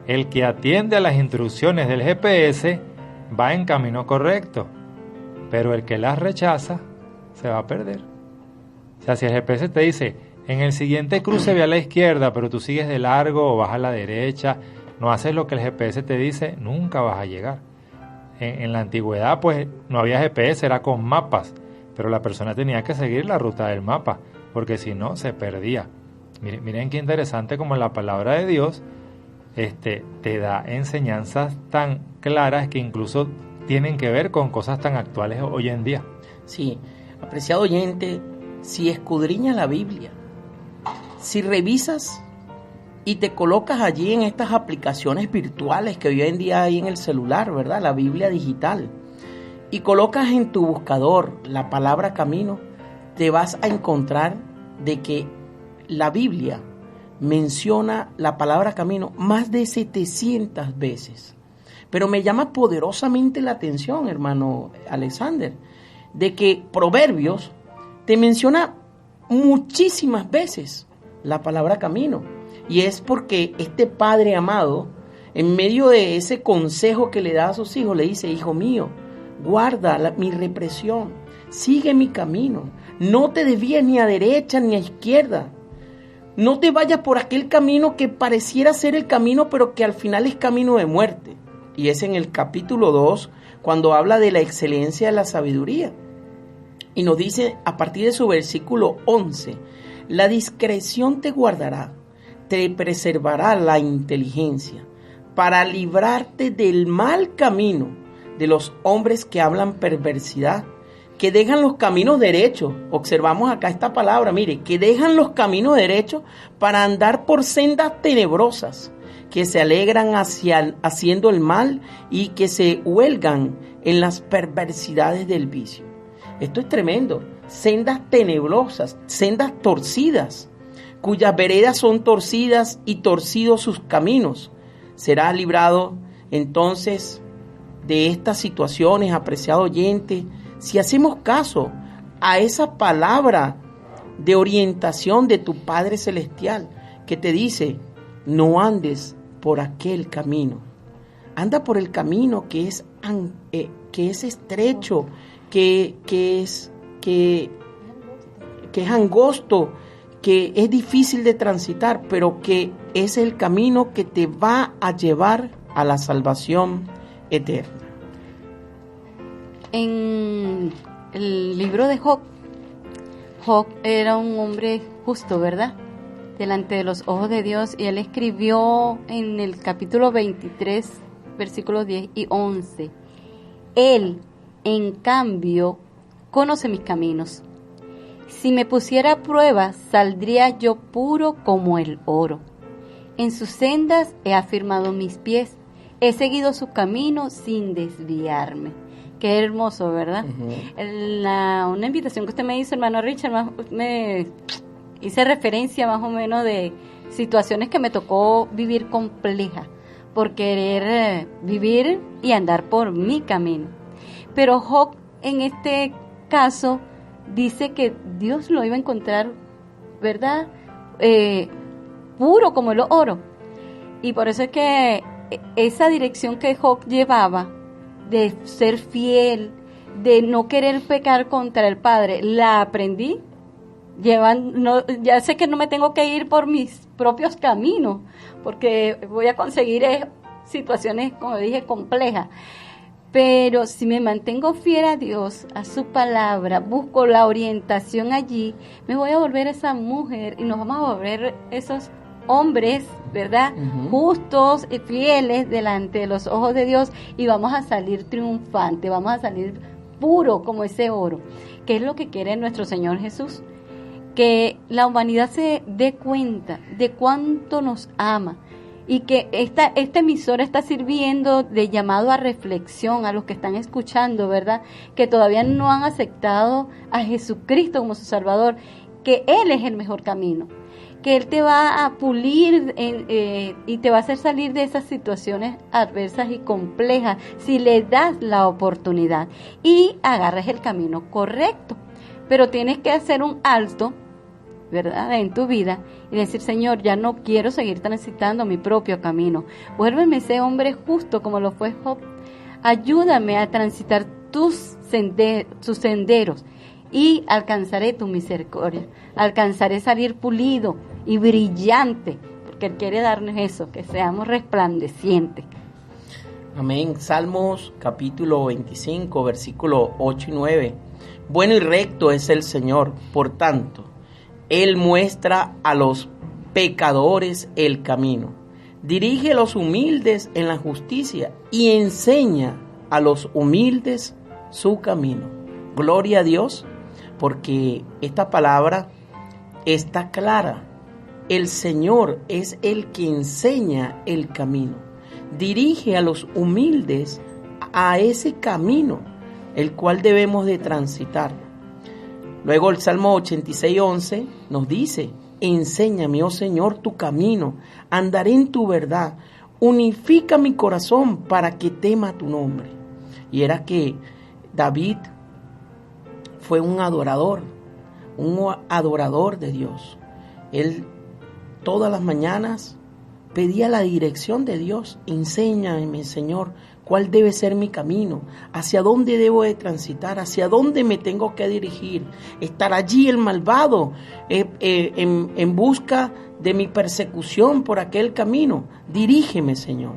el que atiende a las instrucciones del GPS va en camino correcto, pero el que las rechaza se va a perder. O sea, si el GPS te dice: en el siguiente cruce ve a la izquierda, pero tú sigues de largo o vas a la derecha, no haces lo que el GPS te dice, nunca vas a llegar. en la antigüedad pues no había GPS, era con mapas, pero la persona tenía que seguir la ruta del mapa, porque si no se perdía. Miren qué interesante como la palabra de Dios te da enseñanzas tan claras que incluso tienen que ver con cosas tan actuales hoy en día. Sí, apreciado oyente, si escudriñas la Biblia, si revisas y te colocas allí en estas aplicaciones virtuales que hoy en día hay en el celular, ¿verdad? La Biblia digital, y colocas en tu buscador la palabra camino, te vas a encontrar de que la Biblia menciona la palabra camino más de 700 veces. Pero me llama poderosamente la atención, hermano Alexander, de que Proverbios te menciona muchísimas veces la palabra camino. Y es porque este padre amado, en medio de ese consejo que le da a sus hijos, le dice: hijo mío, guarda mi represión, sigue mi camino, no te desvíes ni a derecha ni a izquierda. No te vayas por aquel camino que pareciera ser el camino, pero que al final es camino de muerte. Y es en el capítulo 2, cuando habla de la excelencia de la sabiduría. Y nos dice, a partir de su versículo 11, la discreción te guardará, te preservará la inteligencia, para librarte del mal camino de los hombres que hablan perversidad, que dejan los caminos derechos. Observamos acá esta palabra, mire, que dejan los caminos derechos para andar por sendas tenebrosas, que se alegran haciendo el mal y que se huelgan en las perversidades del vicio. Esto es tremendo. Sendas tenebrosas, sendas torcidas, cuyas veredas son torcidas y torcidos sus caminos. Serás librado entonces de estas situaciones, apreciado oyente, si hacemos caso a esa palabra de orientación de tu Padre Celestial, que te dice: no andes por aquel camino, anda por el camino que es estrecho, que es angosto, que es difícil de transitar, pero que es el camino que te va a llevar a la salvación eterna. En el libro de Job era un hombre justo, ¿verdad?, delante de los ojos de Dios, y él escribió en el capítulo 23, versículos 10 y 11: Él, en cambio, conoce mis caminos. Si me pusiera a prueba, saldría yo puro como el oro. En sus sendas he afirmado mis pies, he seguido su camino sin desviarme. Qué hermoso, ¿verdad? Uh-huh. Una invitación que usted me hizo, hermano Richard, me hice referencia más o menos de situaciones que me tocó vivir complejas por querer vivir y andar por mi camino. Pero Job, en este caso, dice que Dios lo iba a encontrar, ¿verdad?, puro como el oro. Y por eso es que esa dirección que Job llevaba, de ser fiel, de no querer pecar contra el Padre, la aprendí. Ya sé que no me tengo que ir por mis propios caminos, porque voy a conseguir situaciones, como dije, complejas. Pero si me mantengo fiel a Dios, a su palabra, busco la orientación allí, me voy a volver esa mujer y nos vamos a volver esos hombres, ¿verdad?, uh-huh, justos y fieles delante de los ojos de Dios, y vamos a salir triunfantes, vamos a salir puro como ese oro, que es lo que quiere nuestro Señor Jesús, que la humanidad se dé cuenta de cuánto nos ama, y que esta emisora está sirviendo de llamado a reflexión a los que están escuchando, ¿verdad?, que todavía no han aceptado a Jesucristo como su Salvador, que Él es el mejor camino, que Él te va a pulir y te va a hacer salir de esas situaciones adversas y complejas si le das la oportunidad y agarras el camino correcto. Pero tienes que hacer un alto, ¿verdad?, en tu vida y decir: Señor, ya no quiero seguir transitando mi propio camino. Vuélveme ese hombre justo como lo fue Job. Ayúdame a transitar tus senderos y alcanzaré tu misericordia. Alcanzaré salir pulido y brillante, porque Él quiere darnos eso, que seamos resplandecientes. Amén. Salmos capítulo 25, versículos 8 y 9. Bueno y recto es el Señor, por tanto, Él muestra a los pecadores el camino. Dirige a los humildes en la justicia y enseña a los humildes su camino. Gloria a Dios, porque esta palabra está clara. El Señor es el que enseña el camino. Dirige a los humildes a ese camino, el cual debemos de transitar. Luego el Salmo 86:11 nos dice: enséñame, oh Señor, tu camino, andaré en tu verdad, unifica mi corazón para que tema tu nombre. Y era que David fue un adorador de Dios. Él todas las mañanas pedía la dirección de Dios. Enséñame, Señor, cuál debe ser mi camino, hacia dónde debo de transitar, hacia dónde me tengo que dirigir. Estar allí el malvado en busca de mi persecución por aquel camino. Dirígeme, Señor.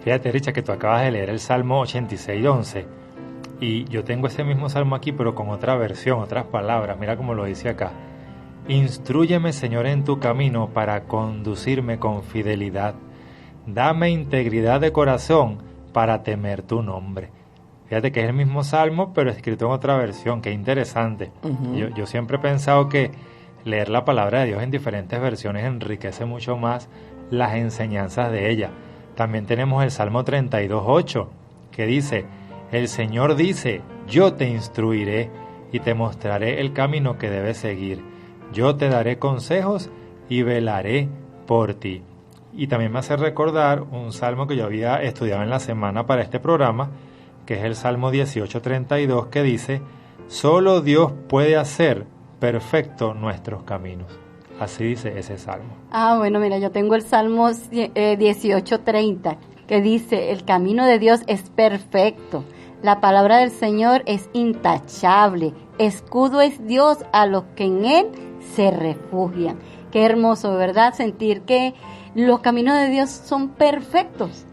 Fíjate, Richard, que tú acabas de leer el Salmo 86:11 y yo tengo ese mismo salmo aquí, pero con otra versión, otras palabras. Mira cómo lo dice acá: instrúyeme, Señor, en tu camino para conducirme con fidelidad. Dame integridad de corazón para temer tu nombre. Fíjate que es el mismo salmo, pero escrito en otra versión. Qué interesante. Yo siempre he pensado que leer la palabra de Dios en diferentes versiones enriquece mucho más las enseñanzas de ella. También tenemos el Salmo 32:8, que dice: el Señor dice, yo te instruiré y te mostraré el camino que debes seguir. Yo te daré consejos y velaré por ti. Y también me hace recordar un salmo que yo había estudiado en la semana para este programa, que es el Salmo 18:32, que dice: solo Dios puede hacer perfecto nuestros caminos. Así dice ese salmo. Bueno, mira, yo tengo el Salmo 18:30, que dice: el camino de Dios es perfecto, la palabra del Señor es intachable, escudo es Dios a los que en Él se refugian. Qué hermoso, ¿verdad? Sentir que los caminos de Dios son perfectos,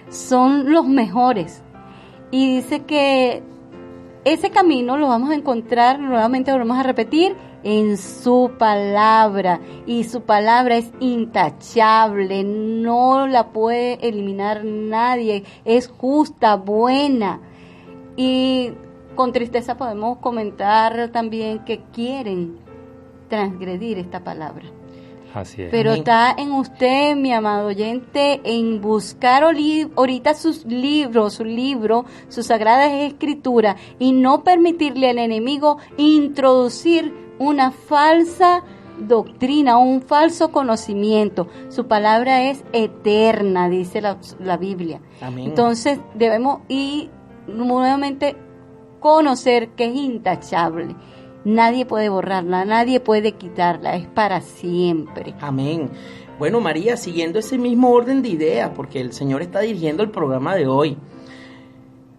son los mejores. Y dice que ese camino lo vamos a encontrar, nuevamente volvemos a repetir, en su palabra. Y su palabra es intachable, no la puede eliminar nadie, es justa, buena. Y con tristeza podemos comentar también que quieren transgredir esta palabra. Así es. Pero está en usted, mi amado oyente, en buscar ahorita sus libros, su libro, sus sagradas escrituras, y no permitirle al enemigo introducir una falsa doctrina, un falso conocimiento. Su palabra es eterna, dice la Biblia. Amén. Entonces debemos ir nuevamente conocer que es intachable. Nadie puede borrarla, nadie puede quitarla, es para siempre. Amén. Bueno, María, siguiendo ese mismo orden de ideas, porque el Señor está dirigiendo el programa de hoy.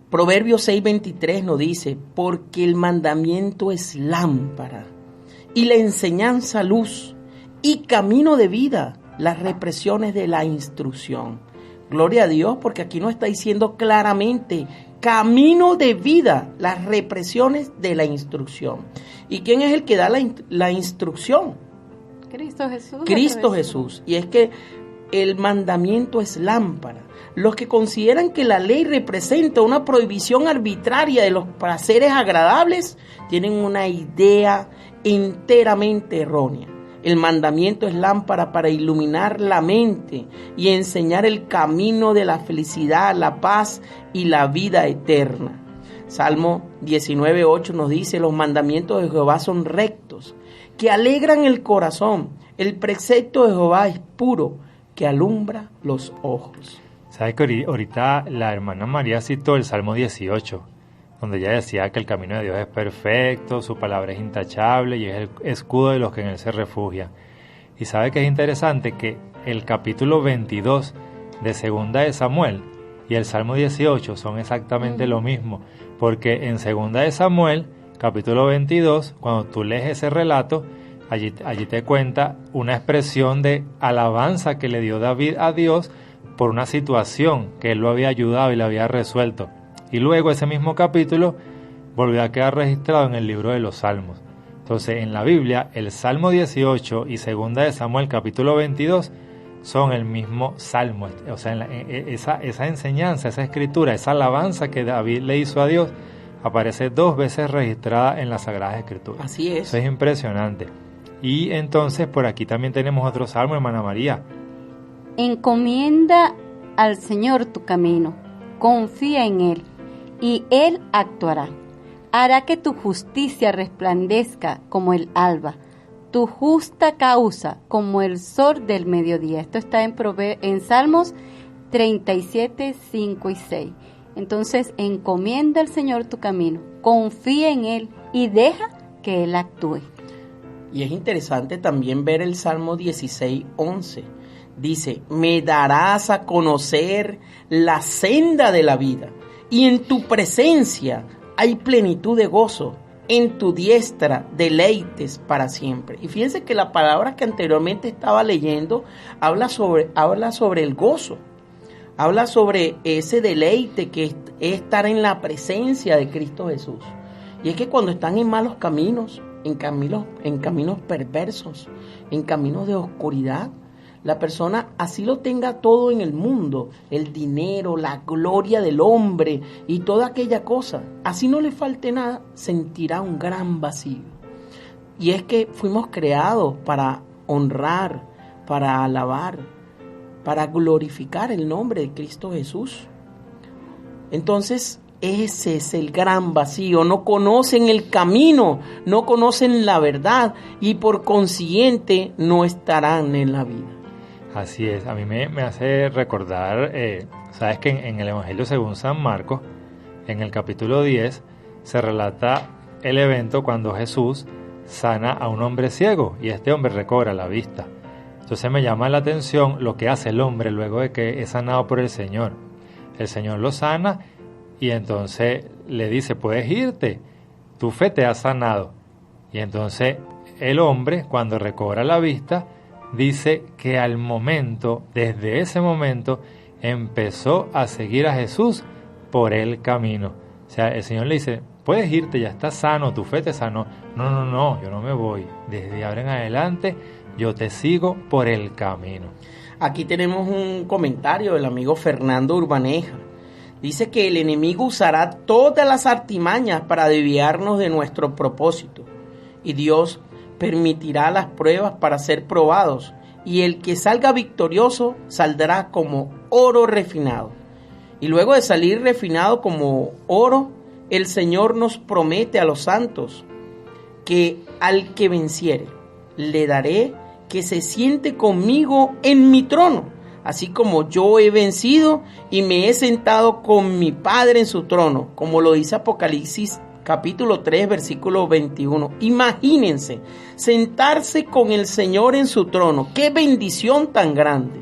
Proverbios 6:23 nos dice: porque el mandamiento es lámpara y la enseñanza luz y camino de vida, las represiones de la instrucción. Gloria a Dios, porque aquí nos está diciendo claramente: camino de vida, las represiones de la instrucción. ¿Y quién es el que da la instrucción? Cristo Jesús. Cristo Jesús. Y es que el mandamiento es lámpara. Los que consideran que la ley representa una prohibición arbitraria de los placeres agradables tienen una idea enteramente errónea. El mandamiento es lámpara para iluminar la mente y enseñar el camino de la felicidad, la paz y la vida eterna. Salmo 19:8 nos dice: los mandamientos de Jehová son rectos, que alegran el corazón. El precepto de Jehová es puro, que alumbra los ojos. ¿Sabes que ahorita la hermana María citó el Salmo 18, donde ella decía que el camino de Dios es perfecto, su palabra es intachable y es el escudo de los que en Él se refugian? Y sabe que es interesante que el capítulo 22 de Segunda de Samuel y el Salmo 18 son exactamente lo mismo, porque en Segunda de Samuel, capítulo 22, cuando tú lees ese relato, allí te cuenta una expresión de alabanza que le dio David a Dios por una situación que él lo había ayudado y le había resuelto. Y luego ese mismo capítulo volvió a quedar registrado en el libro de los Salmos. Entonces, en la Biblia, el Salmo 18 y 2 de Samuel, capítulo 22, son el mismo Salmo. O sea, esa enseñanza, esa escritura, esa alabanza que David le hizo a Dios, aparece 2 veces registrada en las Sagradas Escrituras. Así es. Eso es impresionante. Y entonces, por aquí también tenemos otro salmo, hermana María. Encomienda al Señor tu camino, confía en Él, y Él actuará. Hará que tu justicia resplandezca como el alba, tu justa causa como el sol del mediodía. Esto está en Salmos 37, 5 y 6. Entonces, encomienda al Señor tu camino, confía en Él y deja que Él actúe. Y es interesante también ver el Salmo 16, 11. Dice, me darás a conocer la senda de la vida, y en tu presencia hay plenitud de gozo, en tu diestra deleites para siempre. Y fíjense que la palabra que anteriormente estaba leyendo habla sobre el gozo, habla sobre ese deleite que es estar en la presencia de Cristo Jesús. Y es que cuando están en malos caminos, en caminos perversos, en caminos de oscuridad, la persona así lo tenga todo en el mundo, el dinero, la gloria del hombre y toda aquella cosa, así no le falte nada, sentirá un gran vacío. Y es que fuimos creados para honrar, para alabar, para glorificar el nombre de Cristo Jesús. Entonces, ese es el gran vacío. No conocen el camino, no conocen la verdad y por consiguiente no estarán en la vida. Así es, a mí me hace recordar, sabes que en el Evangelio según San Marcos, en el capítulo 10, se relata el evento cuando Jesús sana a un hombre ciego y este hombre recobra la vista. Entonces me llama la atención lo que hace el hombre luego de que es sanado por el Señor. El Señor lo sana y entonces le dice, puedes irte, tu fe te ha sanado. Y entonces el hombre, cuando recobra la vista, dice que al momento, desde ese momento, empezó a seguir a Jesús por el camino. O sea, el Señor le dice, puedes irte, ya estás sano, tu fe te sanó. No, yo no me voy. Desde ahora en adelante, yo te sigo por el camino. Aquí tenemos un comentario del amigo Fernando Urbaneja. Dice que el enemigo usará todas las artimañas para desviarnos de nuestro propósito. Y Dios permitirá las pruebas para ser probados, y el que salga victorioso saldrá como oro refinado. Y luego de salir refinado como oro, el Señor nos promete a los santos que al que venciere, le daré que se siente conmigo en mi trono, así como yo he vencido y me he sentado con mi Padre en su trono, como lo dice Apocalipsis capítulo 3, versículo 21. Imagínense, sentarse con el Señor en su trono. ¡Qué bendición tan grande!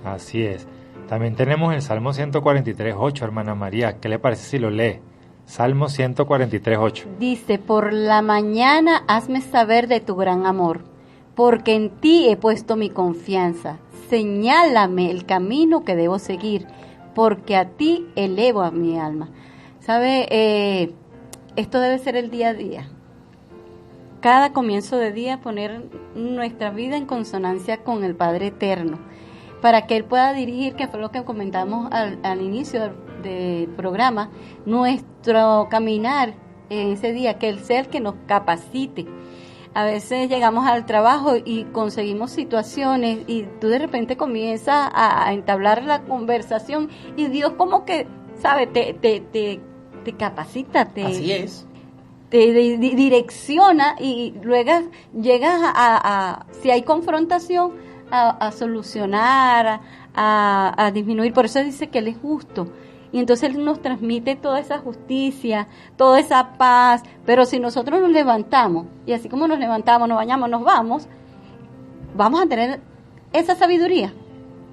Así es. También tenemos el Salmo 143, 8, hermana María. ¿Qué le parece si lo lee? Salmo 143, 8. Dice, por la mañana hazme saber de tu gran amor, porque en ti he puesto mi confianza. Señálame el camino que debo seguir, porque a ti elevo a mi alma. ¿Sabe? Esto debe ser el día a día. Cada comienzo de día poner nuestra vida en consonancia con el Padre Eterno, para que Él pueda dirigir, que fue lo que comentamos al inicio del programa, nuestro caminar en ese día, que Él sea el que nos capacite. A veces llegamos al trabajo y conseguimos situaciones y tú de repente comienzas a entablar la conversación y Dios como que, ¿sabes? Te capacita, Así es. Te direcciona y luego llegas a si hay confrontación, a solucionar, a disminuir. Por eso dice que Él es justo. Y entonces Él nos transmite toda esa justicia, toda esa paz. Pero si nosotros nos levantamos, y así como nos levantamos, nos bañamos, nos vamos a tener esa sabiduría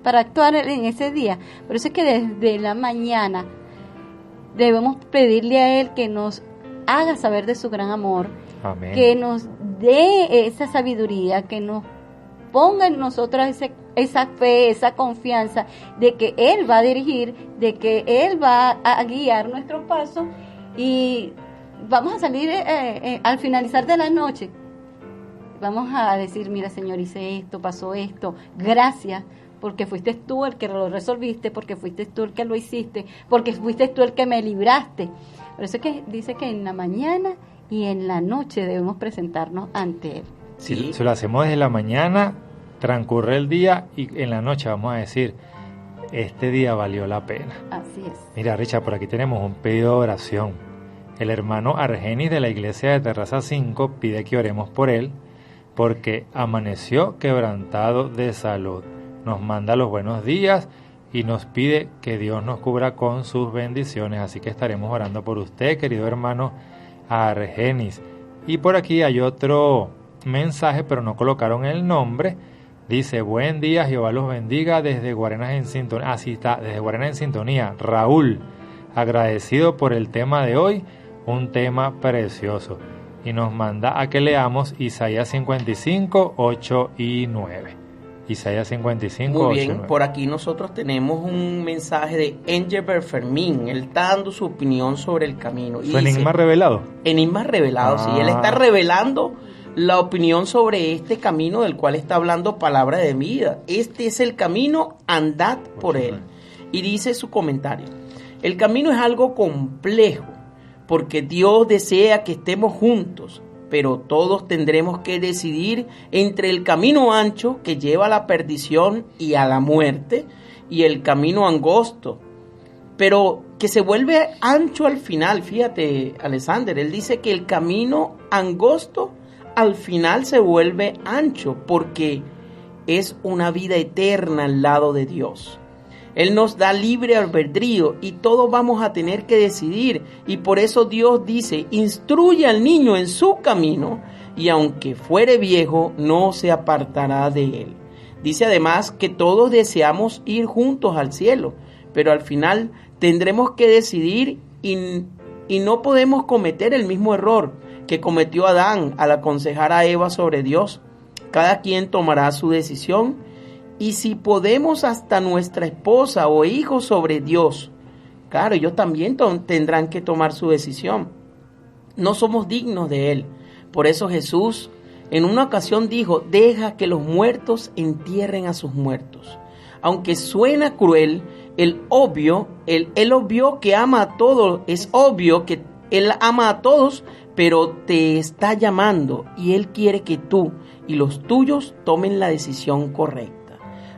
para actuar en ese día. Por eso es que desde la mañana debemos pedirle a Él que nos haga saber de su gran amor. Amén. Que nos dé esa sabiduría, que nos ponga en nosotros ese esa fe, esa confianza de que Él va a dirigir, de que Él va a guiar nuestros pasos y vamos a salir al finalizar de la noche. Vamos a decir, mira Señor, hice esto, pasó esto, gracias, porque fuiste tú el que lo resolviste, porque fuiste tú el que lo hiciste, porque fuiste tú el que me libraste. Por eso es que dice que en la mañana y en la noche debemos presentarnos ante Él. Si lo hacemos desde la mañana, transcurre el día y en la noche vamos a decir, este día valió la pena. Así es. Mira, Richard, por aquí tenemos un pedido de oración. El hermano Argenis de la iglesia de Terraza 5 pide que oremos por él porque amaneció quebrantado de salud. Nos manda los buenos días y nos pide que Dios nos cubra con sus bendiciones. Así que estaremos orando por usted, querido hermano Argenis. Y por aquí hay otro mensaje, pero no colocaron el nombre. Dice, buen día, Jehová los bendiga desde Guarenas en Sintonía. Así está, desde Guarenas en Sintonía. Raúl, agradecido por el tema de hoy, un tema precioso. Y nos manda a que leamos Isaías 55, 8 y 9. Isaías 55, Muy 8 bien, y 9. por aquí nosotros tenemos un mensaje de Engelbert Fermín. Él está dando su opinión sobre el camino. ¿Su enigma revelado? Enigma revelado, sí. Él está revelando la opinión sobre este camino del cual está hablando palabra de vida. Este es el camino, andad por él. Y dice su comentario, el camino es algo complejo, porque Dios desea que estemos juntos, pero todos tendremos que decidir entre el camino ancho que lleva a la perdición y a la muerte, y el camino angosto, pero que se vuelve ancho al final. Fíjate, Alexander, él dice que el camino angosto al final se vuelve ancho porque es una vida eterna al lado de Dios. Él nos da libre albedrío y todos vamos a tener que decidir, y por eso Dios dice, instruye al niño en su camino y aunque fuere viejo no se apartará de él. Dice además que todos deseamos ir juntos al cielo, pero al final tendremos que decidir y no podemos cometer el mismo error que cometió Adán al aconsejar a Eva sobre Dios. Cada quien tomará su decisión, y si podemos hasta nuestra esposa o hijos sobre Dios, claro, ellos también tendrán que tomar su decisión. No somos dignos de Él. Por eso Jesús en una ocasión dijo, deja que los muertos entierren a sus muertos. Aunque suena cruel, el obvio que ama a todos, es obvio que Él ama a todos, pero te está llamando y Él quiere que tú y los tuyos tomen la decisión correcta.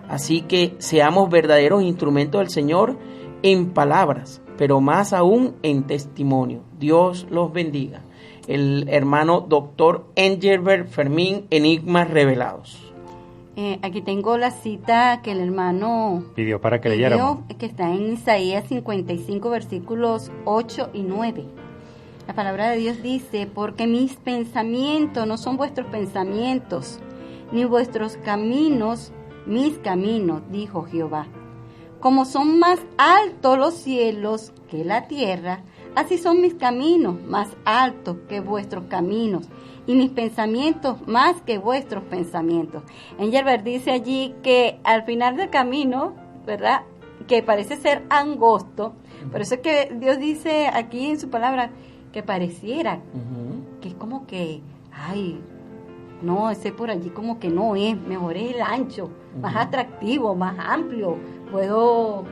Así que seamos verdaderos instrumentos del Señor en palabras, pero más aún en testimonio. Dios los bendiga. El hermano doctor Engelbert Fermín, Enigmas Revelados. Aquí tengo la cita que el hermano pidió para que leyéramos, que está en Isaías 55, versículos 8 y 9. La palabra de Dios dice, porque mis pensamientos no son vuestros pensamientos, ni vuestros caminos mis caminos, dijo Jehová. Como son más altos los cielos que la tierra, así son mis caminos más altos que vuestros caminos, y mis pensamientos más que vuestros pensamientos. Engelbert dice allí que al final del camino, ¿verdad?, que parece ser angosto, por eso es que Dios dice aquí en su palabra que pareciera, que es como que, ay, no, ese por allí como que no es, mejor es el ancho, más atractivo, más amplio, puedo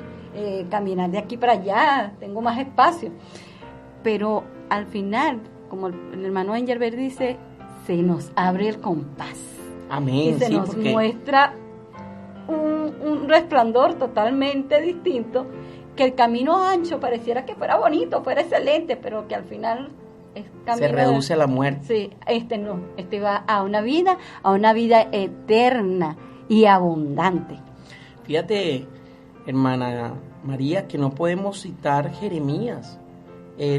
caminar de aquí para allá, tengo más espacio. Pero al final, como el hermano Engelbert dice, se nos abre el compás. Amén. Y se nos muestra un resplandor totalmente distinto, que el camino ancho pareciera que fuera bonito, fuera excelente, pero que al final es camino se reduce a la muerte. Sí, no, va a una vida eterna y abundante. Fíjate, hermana María, que no podemos citar Jeremías,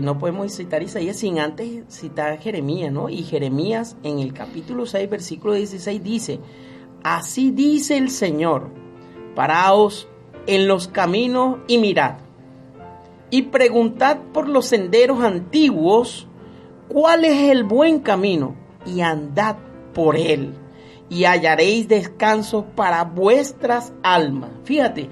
no podemos citar Isaías sin antes citar Jeremías, ¿no? Y Jeremías en el capítulo 6, versículo 16 dice, así dice el Señor, paraos en los caminos y mirad, y preguntad por los senderos antiguos, cuál es el buen camino, y andad por él, y hallaréis descanso para vuestras almas. Fíjate,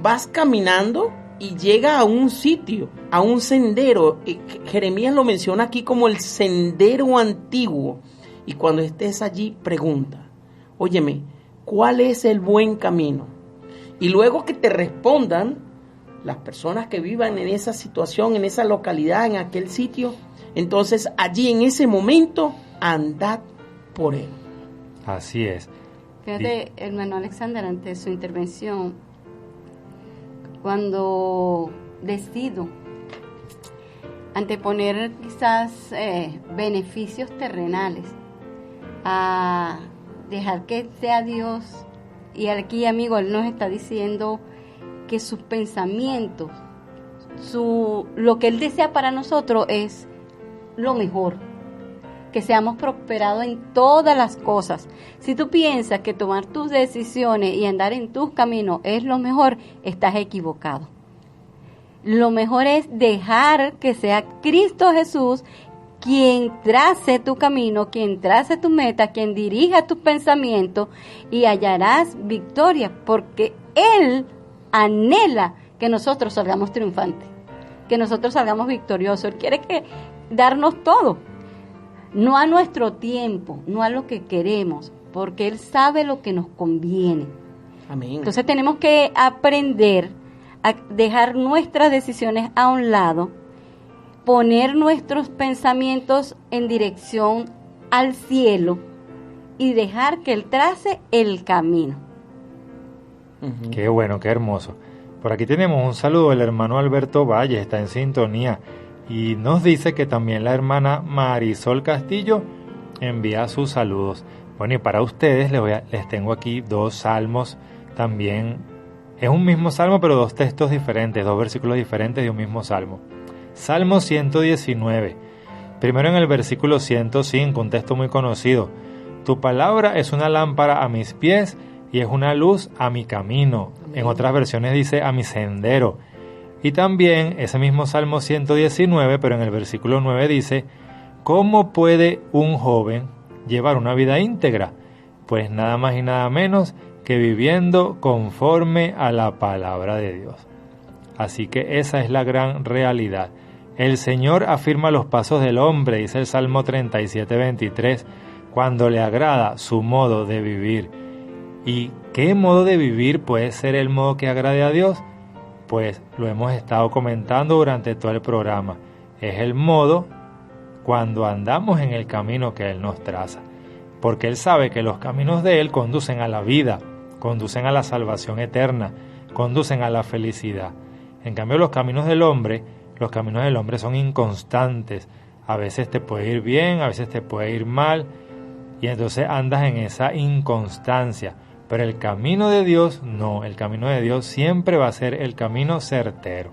vas caminando y llega a un sitio, a un sendero. Jeremías lo menciona aquí como el sendero antiguo. Y cuando estés allí, pregunta, óyeme, ¿cuál es el buen camino? Y luego que te respondan las personas que vivan en esa situación, en esa localidad, en aquel sitio, entonces allí en ese momento, andad por él. Así es. Fíjate, hermano Alexander, ante su intervención, cuando decido anteponer quizás beneficios terrenales a dejar que sea Dios, y aquí, amigo, él nos está diciendo que sus pensamientos, lo que él desea para nosotros es lo mejor, que seamos prosperados en todas las cosas. Si tú piensas que tomar tus decisiones y andar en tus caminos es lo mejor, estás equivocado. Lo mejor es dejar que sea Cristo Jesús quien trace tu camino, quien trace tu meta, quien dirija tus pensamientos, y hallarás victoria, porque Él anhela que nosotros salgamos triunfantes, que nosotros salgamos victoriosos. Él quiere darnos todo, no a nuestro tiempo, no a lo que queremos, porque Él sabe lo que nos conviene. Amén. Entonces tenemos que aprender a dejar nuestras decisiones a un lado, poner nuestros pensamientos en dirección al cielo y dejar que Él trace el camino. Uh-huh. Qué bueno, qué hermoso. Por aquí tenemos un saludo del hermano Alberto Valle, está en sintonía, y nos dice que también la hermana Marisol Castillo envía sus saludos. Bueno, y para ustedes les tengo aquí 2 salmos también. Es un mismo salmo, pero 2 textos diferentes, 2 versículos diferentes de un mismo salmo. Salmo 119, primero en el versículo 105, un texto muy conocido. Tu palabra es una lámpara a mis pies y es una luz a mi camino. En otras versiones dice a mi sendero. Y también ese mismo Salmo 119, pero en el versículo 9 dice, ¿cómo puede un joven llevar una vida íntegra? Pues nada más y nada menos que viviendo conforme a la palabra de Dios. Así que esa es la gran realidad. El Señor afirma los pasos del hombre, dice el Salmo 37:23, cuando le agrada su modo de vivir. ¿Y qué modo de vivir puede ser el modo que agrade a Dios? Pues lo hemos estado comentando durante todo el programa. Es el modo cuando andamos en el camino que Él nos traza. Porque Él sabe que los caminos de Él conducen a la vida, conducen a la salvación eterna, conducen a la felicidad. En cambio, los caminos del hombre son inconstantes. A veces te puede ir bien, a veces te puede ir mal, y entonces andas en esa inconstancia. Pero el camino de Dios no, el camino de Dios siempre va a ser el camino certero.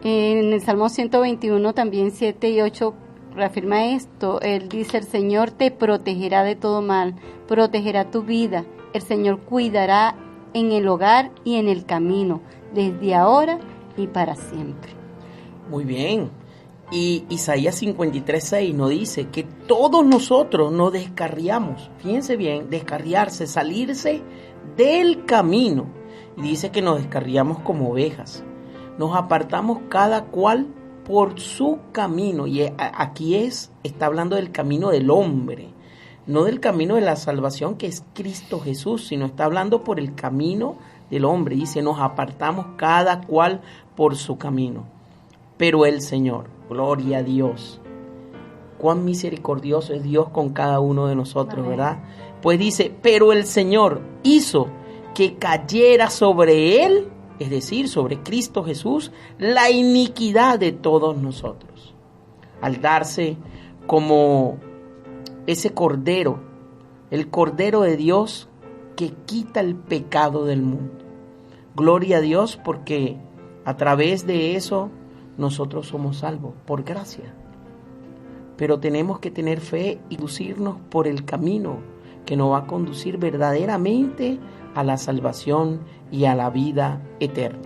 En el Salmo 121 también 7 y 8 reafirma esto. Él dice, el Señor te protegerá de todo mal, protegerá tu vida, el Señor cuidará en el hogar y en el camino, desde ahora y para siempre. Muy bien. Y Isaías 53:6 nos dice que todos nosotros nos descarriamos. Fíjense bien, descarriarse, salirse del camino. Y dice que nos descarriamos como ovejas. Nos apartamos cada cual por su camino. Y aquí está hablando del camino del hombre, no del camino de la salvación que es Cristo Jesús, sino está hablando por el camino del hombre. Dice, nos apartamos cada cual por su camino. Pero el Señor, gloria a Dios, cuán misericordioso es Dios con cada uno de nosotros, amén, ¿verdad? Pues dice, pero el Señor hizo que cayera sobre Él, es decir, sobre Cristo Jesús, la iniquidad de todos nosotros, al darse como ese cordero, el cordero de Dios que quita el pecado del mundo. Gloria a Dios, porque a través de eso nosotros somos salvos por gracia. Pero tenemos que tener fe y conducirnos por el camino que nos va a conducir verdaderamente a la salvación y a la vida eterna.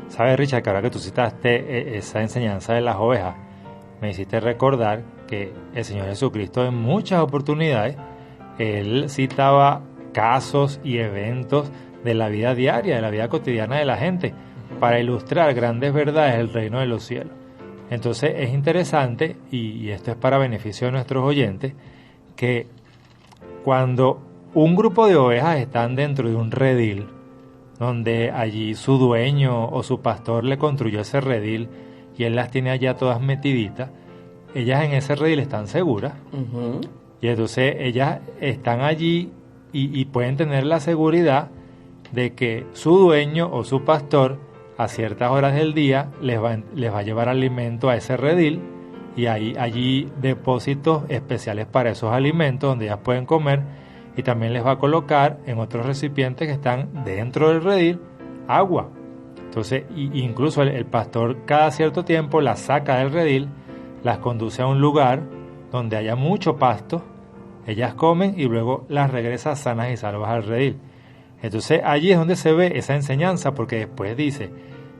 ¿Sabes, Richard, que ahora que tú citaste esa enseñanza de las ovejas, me hiciste recordar que el Señor Jesucristo en muchas oportunidades él citaba casos y eventos de la vida diaria, de la vida cotidiana de la gente, para ilustrar grandes verdades del reino de los cielos. Entonces es interesante, y esto es para beneficio de nuestros oyentes, que cuando un grupo de ovejas están dentro de un redil, donde allí su dueño o su pastor le construyó ese redil y él las tiene allá todas metiditas, ellas en ese redil están seguras. Ujú. Y entonces ellas están allí y pueden tener la seguridad de que su dueño o su pastor a ciertas horas del día les va a llevar alimento a ese redil, y hay allí depósitos especiales para esos alimentos donde ellas pueden comer, y también les va a colocar en otros recipientes que están dentro del redil agua. Entonces incluso el pastor cada cierto tiempo las saca del redil, las conduce a un lugar donde haya mucho pasto, ellas comen y luego las regresa sanas y salvas al redil. Entonces allí es donde se ve esa enseñanza, porque después dice,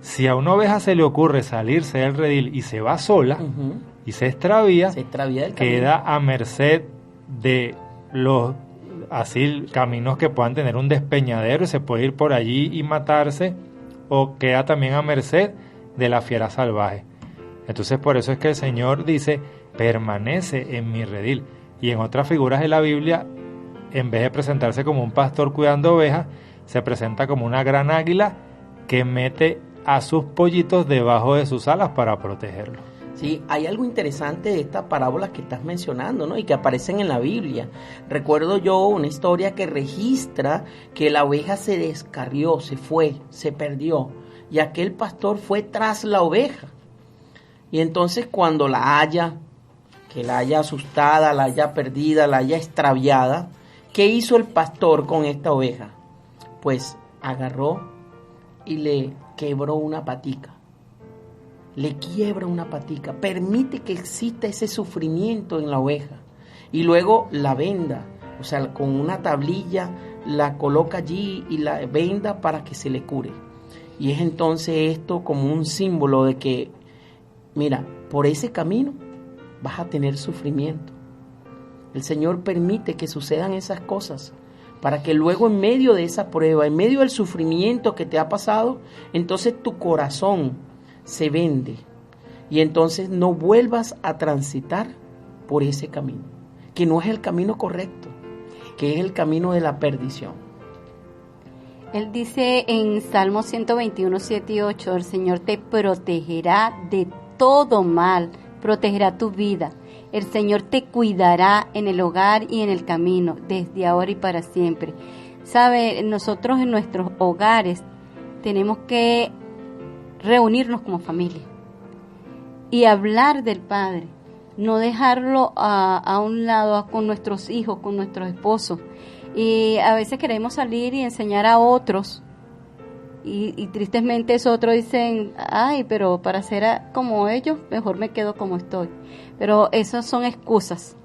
si a una oveja se le ocurre salirse del redil y se va sola, Ujú. y se extravía Se extravía del queda a merced de los así caminos que puedan tener un despeñadero y se puede ir por allí y matarse, o queda también a merced de la fiera salvaje. Entonces por eso es que el Señor dice, permanece en mi redil. Y en otras figuras de la Biblia, en vez de presentarse como un pastor cuidando ovejas, se presenta como una gran águila que mete a sus pollitos debajo de sus alas para protegerlos. Sí, hay algo interesante de estas parábolas que estás mencionando, ¿no? Y que aparecen en la Biblia. Recuerdo yo una historia que registra que la oveja se descarrió, se fue, se perdió, y aquel pastor fue tras la oveja. Y entonces cuando la haya, que la haya asustada, la haya perdida, la haya extraviada, ¿qué hizo el pastor con esta oveja? Pues agarró y le quebró una patica. Le quiebra una patica, permite que exista ese sufrimiento en la oveja, y luego la venda, o sea, con una tablilla la coloca allí y la venda para que se le cure. Y es entonces esto como un símbolo de que, mira, por ese camino vas a tener sufrimiento. El Señor permite que sucedan esas cosas para que luego, en medio de esa prueba, en medio del sufrimiento que te ha pasado, entonces tu corazón se vende y entonces no vuelvas a transitar por ese camino, que no es el camino correcto, que es el camino de la perdición. Él dice en Salmo 121, 7 y 8, el Señor te protegerá de todo mal, protegerá tu vida. El Señor te cuidará en el hogar y en el camino, desde ahora y para siempre. Sabe, nosotros en nuestros hogares tenemos que reunirnos como familia y hablar del Padre, no dejarlo a un lado con nuestros hijos, con nuestros esposos. Y a veces queremos salir y enseñar a otros, y tristemente esos otros dicen, ay, pero para ser como ellos, mejor me quedo como estoy. Pero esas son excusas.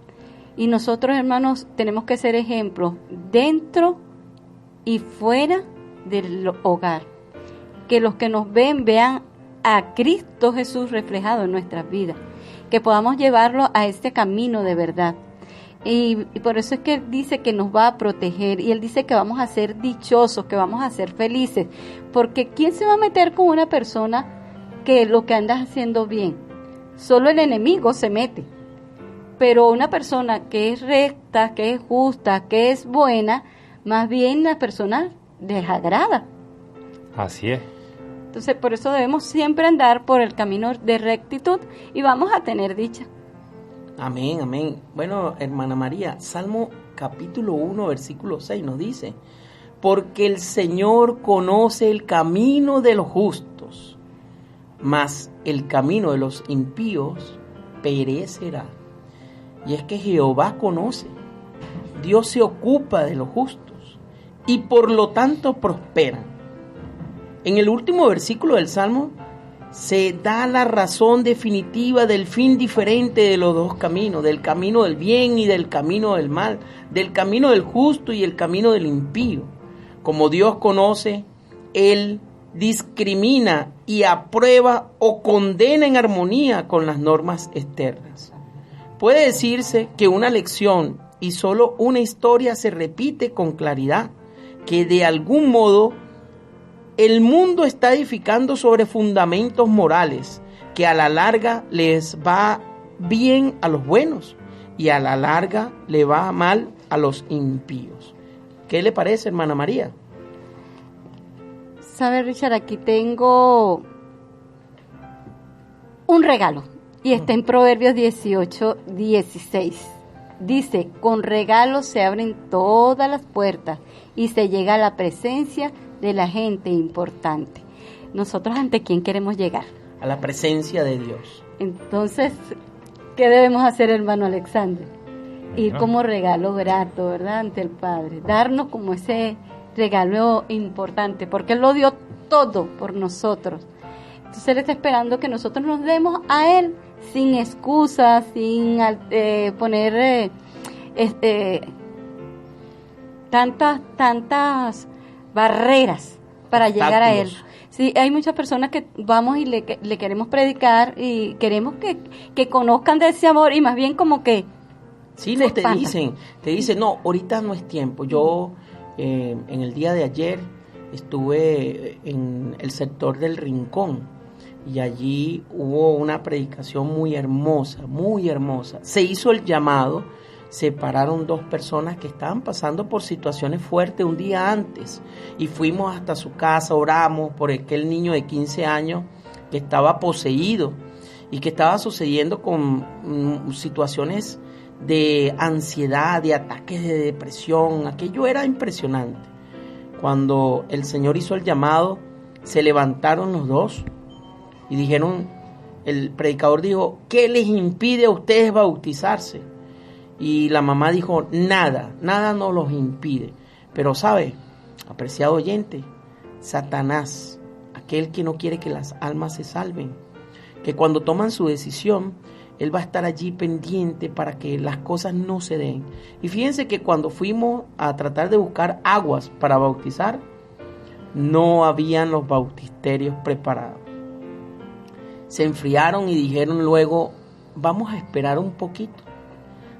Y nosotros, hermanos, tenemos que ser ejemplos dentro y fuera del hogar. Que los que nos vean a Cristo Jesús reflejado en nuestras vidas. Que podamos llevarlo a este camino de verdad. Y por eso es que Él dice que nos va a proteger, y Él dice que vamos a ser dichosos, que vamos a ser felices, porque ¿quién se va a meter con una persona que lo que anda haciendo bien? Solo el enemigo se mete, pero una persona que es recta, que es justa, que es buena, más bien la persona les agrada. Así es. Entonces por eso debemos siempre andar por el camino de rectitud y vamos a tener dicha. Amén, amén. Bueno, hermana María, Salmo capítulo 1, versículo 6 nos dice, porque el Señor conoce el camino de los justos, mas el camino de los impíos perecerá. Y es que Jehová conoce, Dios se ocupa de los justos y por lo tanto prosperan. En el último versículo del Salmo se da la razón definitiva del fin diferente de los dos caminos, del camino del bien y del camino del mal, del camino del justo y el camino del impío. Como Dios conoce, Él discrimina y aprueba o condena en armonía con las normas externas. Puede decirse que una lección y solo una historia se repite con claridad, que de algún modo el mundo está edificando sobre fundamentos morales, que a la larga les va bien a los buenos y a la larga le va mal a los impíos. ¿Qué le parece, hermana María? ¿Sabe, Richard? Aquí tengo un regalo y está en Proverbios 18:16. Dice, con regalos se abren todas las puertas y se llega a la presencia de la gente importante. ¿Nosotros ante quién queremos llegar? A la presencia de Dios. Entonces, ¿qué debemos hacer, hermano Alexander? Ir como regalo grato, ¿verdad? Ante el Padre. Darnos como ese regalo importante, porque Él lo dio todo por nosotros. Entonces Él está esperando que nosotros nos demos a Él sin excusas, sin poner tantas barreras para llegar a Él. Sí, hay muchas personas que vamos y le queremos predicar y queremos que conozcan de ese amor y más bien como que sí, no te dicen, no, ahorita no es tiempo. Yo en el día de ayer estuve en el sector del Rincón y allí hubo una predicación muy hermosa, muy hermosa. Se hizo el llamado, se pararon dos personas que estaban pasando por situaciones fuertes un día antes y fuimos hasta su casa, oramos por aquel niño de 15 años que estaba poseído y que estaba sucediendo con situaciones de ansiedad, de ataques de depresión. Aquello era impresionante. Cuando el Señor hizo el llamado, se levantaron los dos y dijeron, el predicador dijo, ¿qué les impide a ustedes bautizarse? Y la mamá dijo, nada nos los impide. Pero sabe, apreciado oyente, Satanás, aquel que no quiere que las almas se salven, que cuando toman su decisión, él va a estar allí pendiente para que las cosas no se den. Y fíjense que cuando fuimos a tratar de buscar aguas para bautizar, no habían los bautisterios preparados. Se enfriaron y dijeron luego, vamos a esperar un poquito.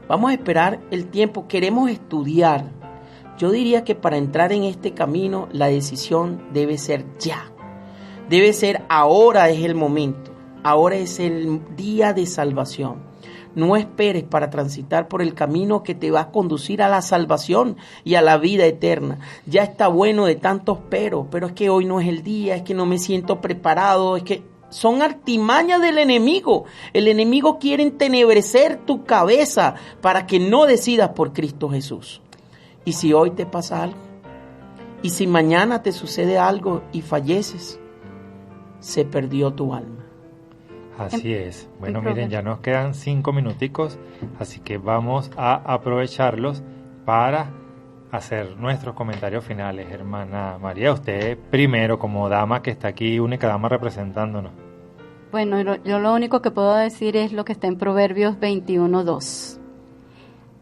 Vamos a esperar el tiempo, queremos estudiar. Yo diría que para entrar en este camino la decisión debe ser ya. Debe ser ahora, es el momento. Ahora es el día de salvación. No esperes para transitar por el camino que te va a conducir a la salvación y a la vida eterna. Ya está bueno de tantos pero es que hoy no es el día, es que no me siento preparado, es que son artimañas del enemigo. El enemigo quiere entenebrecer tu cabeza para que no decidas por Cristo Jesús. Y si hoy te pasa algo, y si mañana te sucede algo y falleces, se perdió tu alma. Así es. Bueno, miren, ya nos quedan 5 minuticos, así que vamos a aprovecharlos para hacer nuestros comentarios finales. Hermana María, usted primero como dama que está aquí, única dama representándonos. Bueno, yo lo único que puedo decir es lo que está en Proverbios 21:2.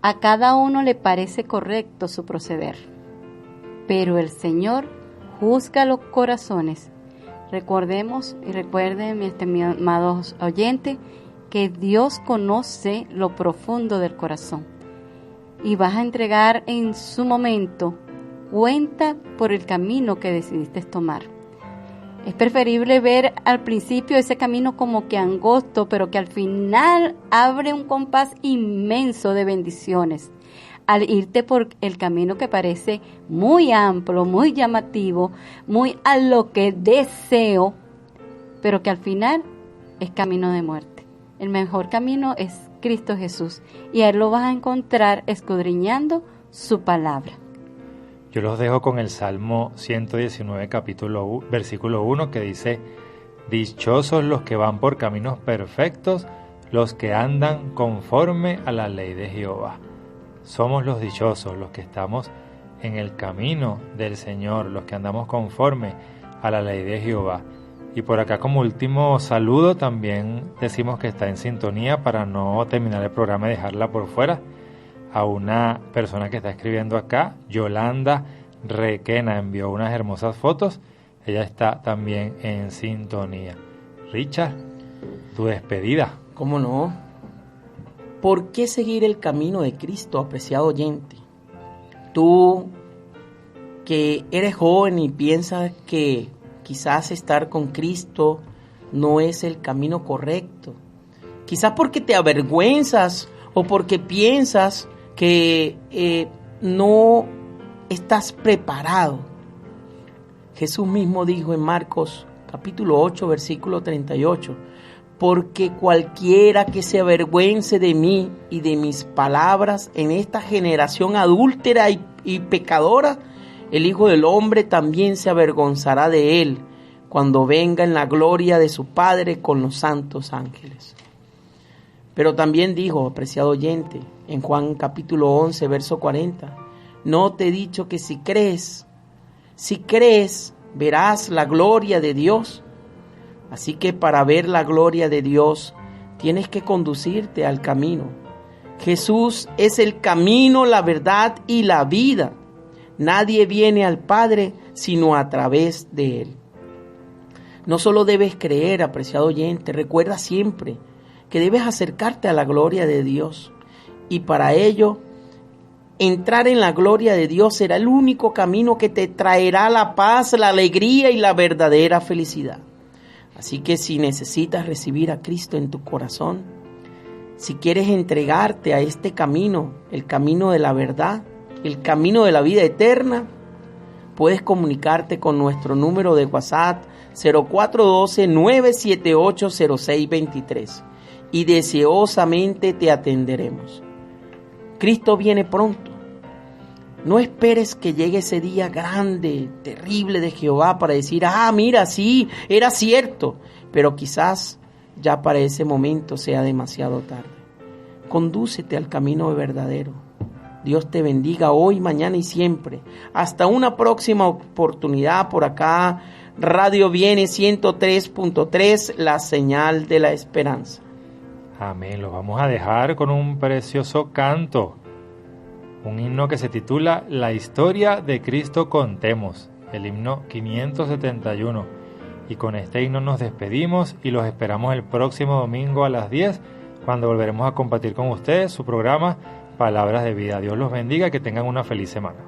A cada uno le parece correcto su proceder, pero el Señor juzga los corazones. Recordemos y recuerden, mis estimados oyentes, que Dios conoce lo profundo del corazón y vas a entregar en su momento cuenta por el camino que decidiste tomar. Es preferible ver al principio ese camino como que angosto, pero que al final abre un compás inmenso de bendiciones. Al irte por el camino que parece muy amplio, muy llamativo, muy a lo que deseo, pero que al final es camino de muerte. El mejor camino es Cristo Jesús y a Él lo vas a encontrar escudriñando su palabra. Yo los dejo con el Salmo 119, versículo 1, que dice: dichosos los que van por caminos perfectos, los que andan conforme a la ley de Jehová. Somos los dichosos, los que estamos en el camino del Señor, los que andamos conforme a la ley de Jehová. Y por acá, como último saludo, también decimos que está en sintonía para no terminar el programa y dejarla por fuera. A una persona que está escribiendo acá, Yolanda Requena, envió unas hermosas fotos. Ella está también en sintonía. Richard, tu despedida. ¿Cómo no? ¿Por qué seguir el camino de Cristo, apreciado oyente? Tú que eres joven y piensas que quizás estar con Cristo no es el camino correcto, quizás porque te avergüenzas o porque piensas que no estás preparado. Jesús mismo dijo en Marcos capítulo 8, versículo 38, porque cualquiera que se avergüence de mí y de mis palabras en esta generación adúltera y pecadora, el Hijo del Hombre también se avergonzará de él cuando venga en la gloria de su Padre con los santos ángeles. Pero también dijo, apreciado oyente, en Juan capítulo 11, verso 40, no te he dicho que si crees, verás la gloria de Dios. Así que para ver la gloria de Dios, tienes que conducirte al camino. Jesús es el camino, la verdad y la vida. Nadie viene al Padre sino a través de Él. No solo debes creer, apreciado oyente, recuerda siempre que debes acercarte a la gloria de Dios. Y para ello, entrar en la gloria de Dios será el único camino que te traerá la paz, la alegría y la verdadera felicidad. Así que si necesitas recibir a Cristo en tu corazón, si quieres entregarte a este camino, el camino de la verdad, el camino de la vida eterna, puedes comunicarte con nuestro número de WhatsApp 0412-978-0623 y deseosamente te atenderemos. Cristo viene pronto. No esperes que llegue ese día grande, terrible de Jehová para decir, mira, sí, era cierto, pero quizás ya para ese momento sea demasiado tarde. Condúcete al camino verdadero. Dios te bendiga hoy, mañana y siempre. Hasta una próxima oportunidad por acá. Radio Viene 103.3, la señal de la esperanza. Amén. Los vamos a dejar con un precioso canto. Un himno que se titula La historia de Cristo contemos. El himno 571. Y con este himno nos despedimos y los esperamos el próximo domingo a las 10, cuando volveremos a compartir con ustedes su programa Palabras de Vida. Dios los bendiga y que tengan una feliz semana.